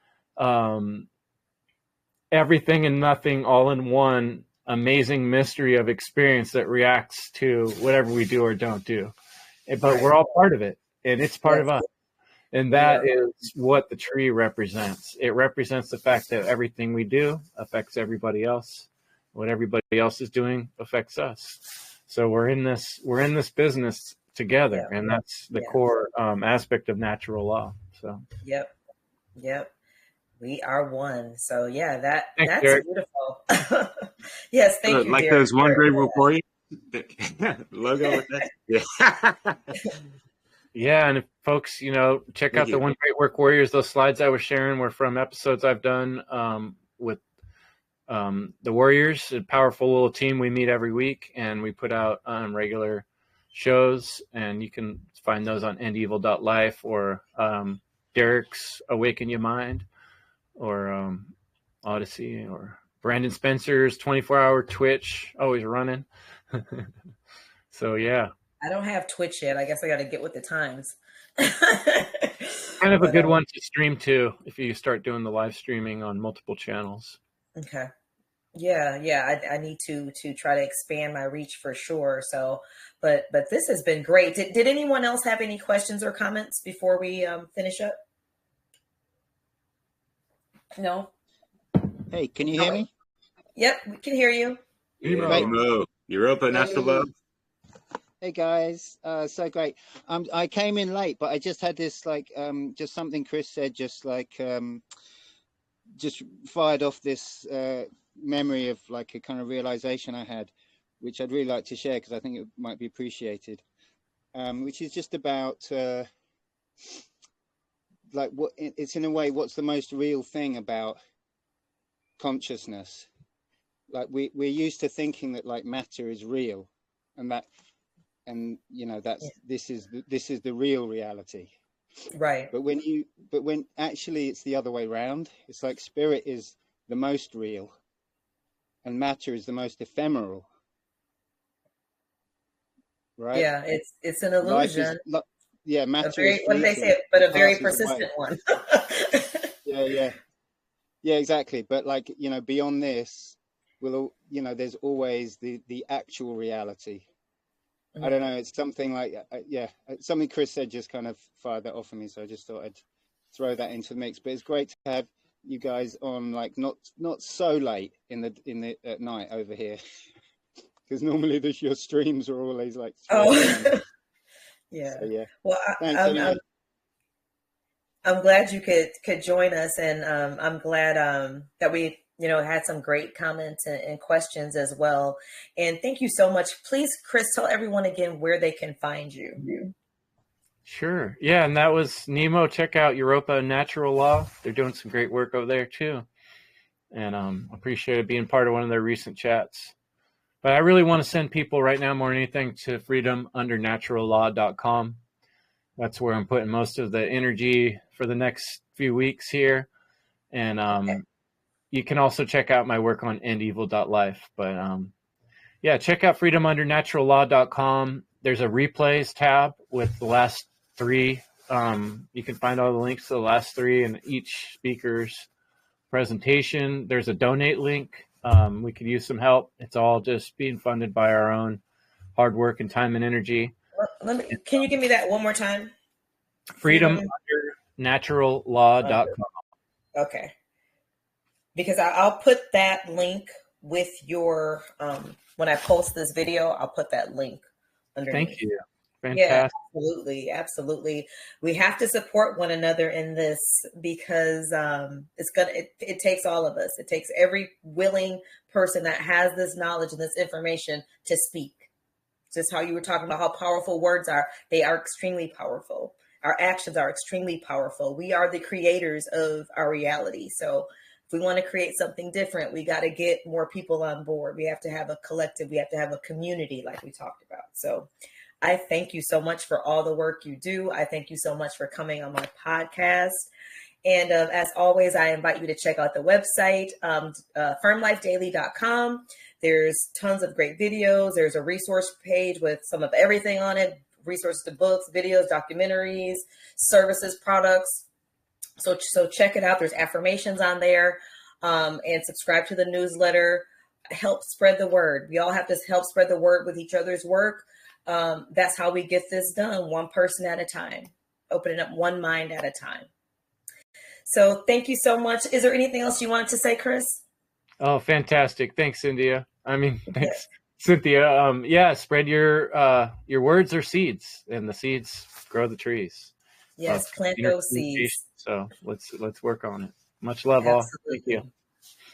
everything and nothing all in one amazing mystery of experience that reacts to whatever we do or don't do. But we're all part of it, and it's part of us. And that is what the tree represents. It represents the fact that everything we do affects everybody else. What everybody else is doing affects us. So we're in this business together, and that's the core aspect of natural law. So Yep. We are one. So that's Derek. beautiful. Yes, thank you. Like Derek, those one grade report logo with that. Yeah, and if folks, check out the One Great Work Warriors. Those slides I was sharing were from episodes I've done with the Warriors, a powerful little team. We meet every week, and we put out regular shows, and you can find those on endevil.life or Derek's Awaken Your Mind or Odyssey or Brandon Spencer's 24-hour Twitch, always running. So, yeah. I don't have Twitch yet. I guess I got to get with the times. Kind of a good one to stream too if you start doing the live streaming on multiple channels. Okay. Yeah. I need to try to expand my reach for sure. So, but this has been great. Did anyone else have any questions or comments before we finish up? No. Hey, can you hear me? Yep, we can hear you. Europa, National Love. Hey guys, so great. I came in late, but I just had this just something Chris said, just fired off this memory of a kind of realization I had, which I'd really like to share because I think it might be appreciated. Which is just about what it's in a way, what's the most real thing about consciousness? We're used to thinking that matter is real, and this is the real reality, right? But when actually it's the other way around. It's like spirit is the most real and matter is the most ephemeral, right? Yeah, it's an illusion. Matter is what they say, but a very persistent one. yeah, exactly. But beyond this, there's always the actual reality. I don't know. It's something something Chris said just kind of fired that off of me. So I just thought I'd throw that into the mix. But it's great to have you guys on, not so late in the at night over here, because normally your streams are always yeah. So, yeah. Well, I'm glad you could join us, and I'm glad that we had some great comments and questions as well. And thank you so much. Please, Chris, tell everyone again where they can find you. Sure. Yeah, and that was Nemo. Check out Europa Natural Law. They're doing some great work over there too. And appreciated being part of one of their recent chats. But I really want to send people right now more than anything to freedomundernaturallaw.com. That's where I'm putting most of the energy for the next few weeks here. And you can also check out my work on endevil.life. But yeah, check out freedomundernaturallaw.com. There's a replays tab with the last 3. You can find all the links to the last 3 in each speaker's presentation. There's a donate link. We could use some help. It's all just being funded by our own hard work and time and energy. Can you give me that one more time? freedomundernaturallaw.com. Okay. Because I'll put that link with your, when I post this video, I'll put that link underneath. Thank you. Fantastic. Yeah, absolutely. Absolutely. We have to support one another in this because it takes all of us. It takes every willing person that has this knowledge and this information to speak. Just how you were talking about how powerful words are. They are extremely powerful. Our actions are extremely powerful. We are the creators of our reality. So if we want to create something different, we got to get more people on board. We have to have a collective. We have to have a community like we talked about. So I thank you so much for all the work you do. I thank you so much for coming on my podcast. And as always, I invite you to check out the website, affirmlifedaily.com. There's tons of great videos. There's a resource page with some of everything on it, resources to books, videos, documentaries, services, products. So check it out. There's affirmations on there, and subscribe to the newsletter. Help spread the word. We all have to help spread the word with each other's work. That's how we get this done, one person at a time, opening up one mind at a time. So thank you so much. Is there anything else you wanted to say, Chris? Oh, fantastic. Thanks, Cynthia. Thanks, Cynthia. Yeah, spread your words are seeds, and the seeds grow the trees. Yes, plant those seeds. So let's work on it. Much love, all. Thank you.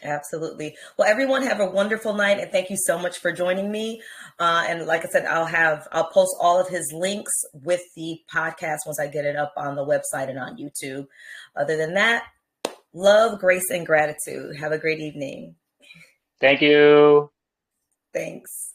Absolutely. Well, everyone have a wonderful night, and thank you so much for joining me. And like I said, I'll post all of his links with the podcast once I get it up on the website and on YouTube. Other than that, love, grace, and gratitude. Have a great evening. Thank you. Thanks.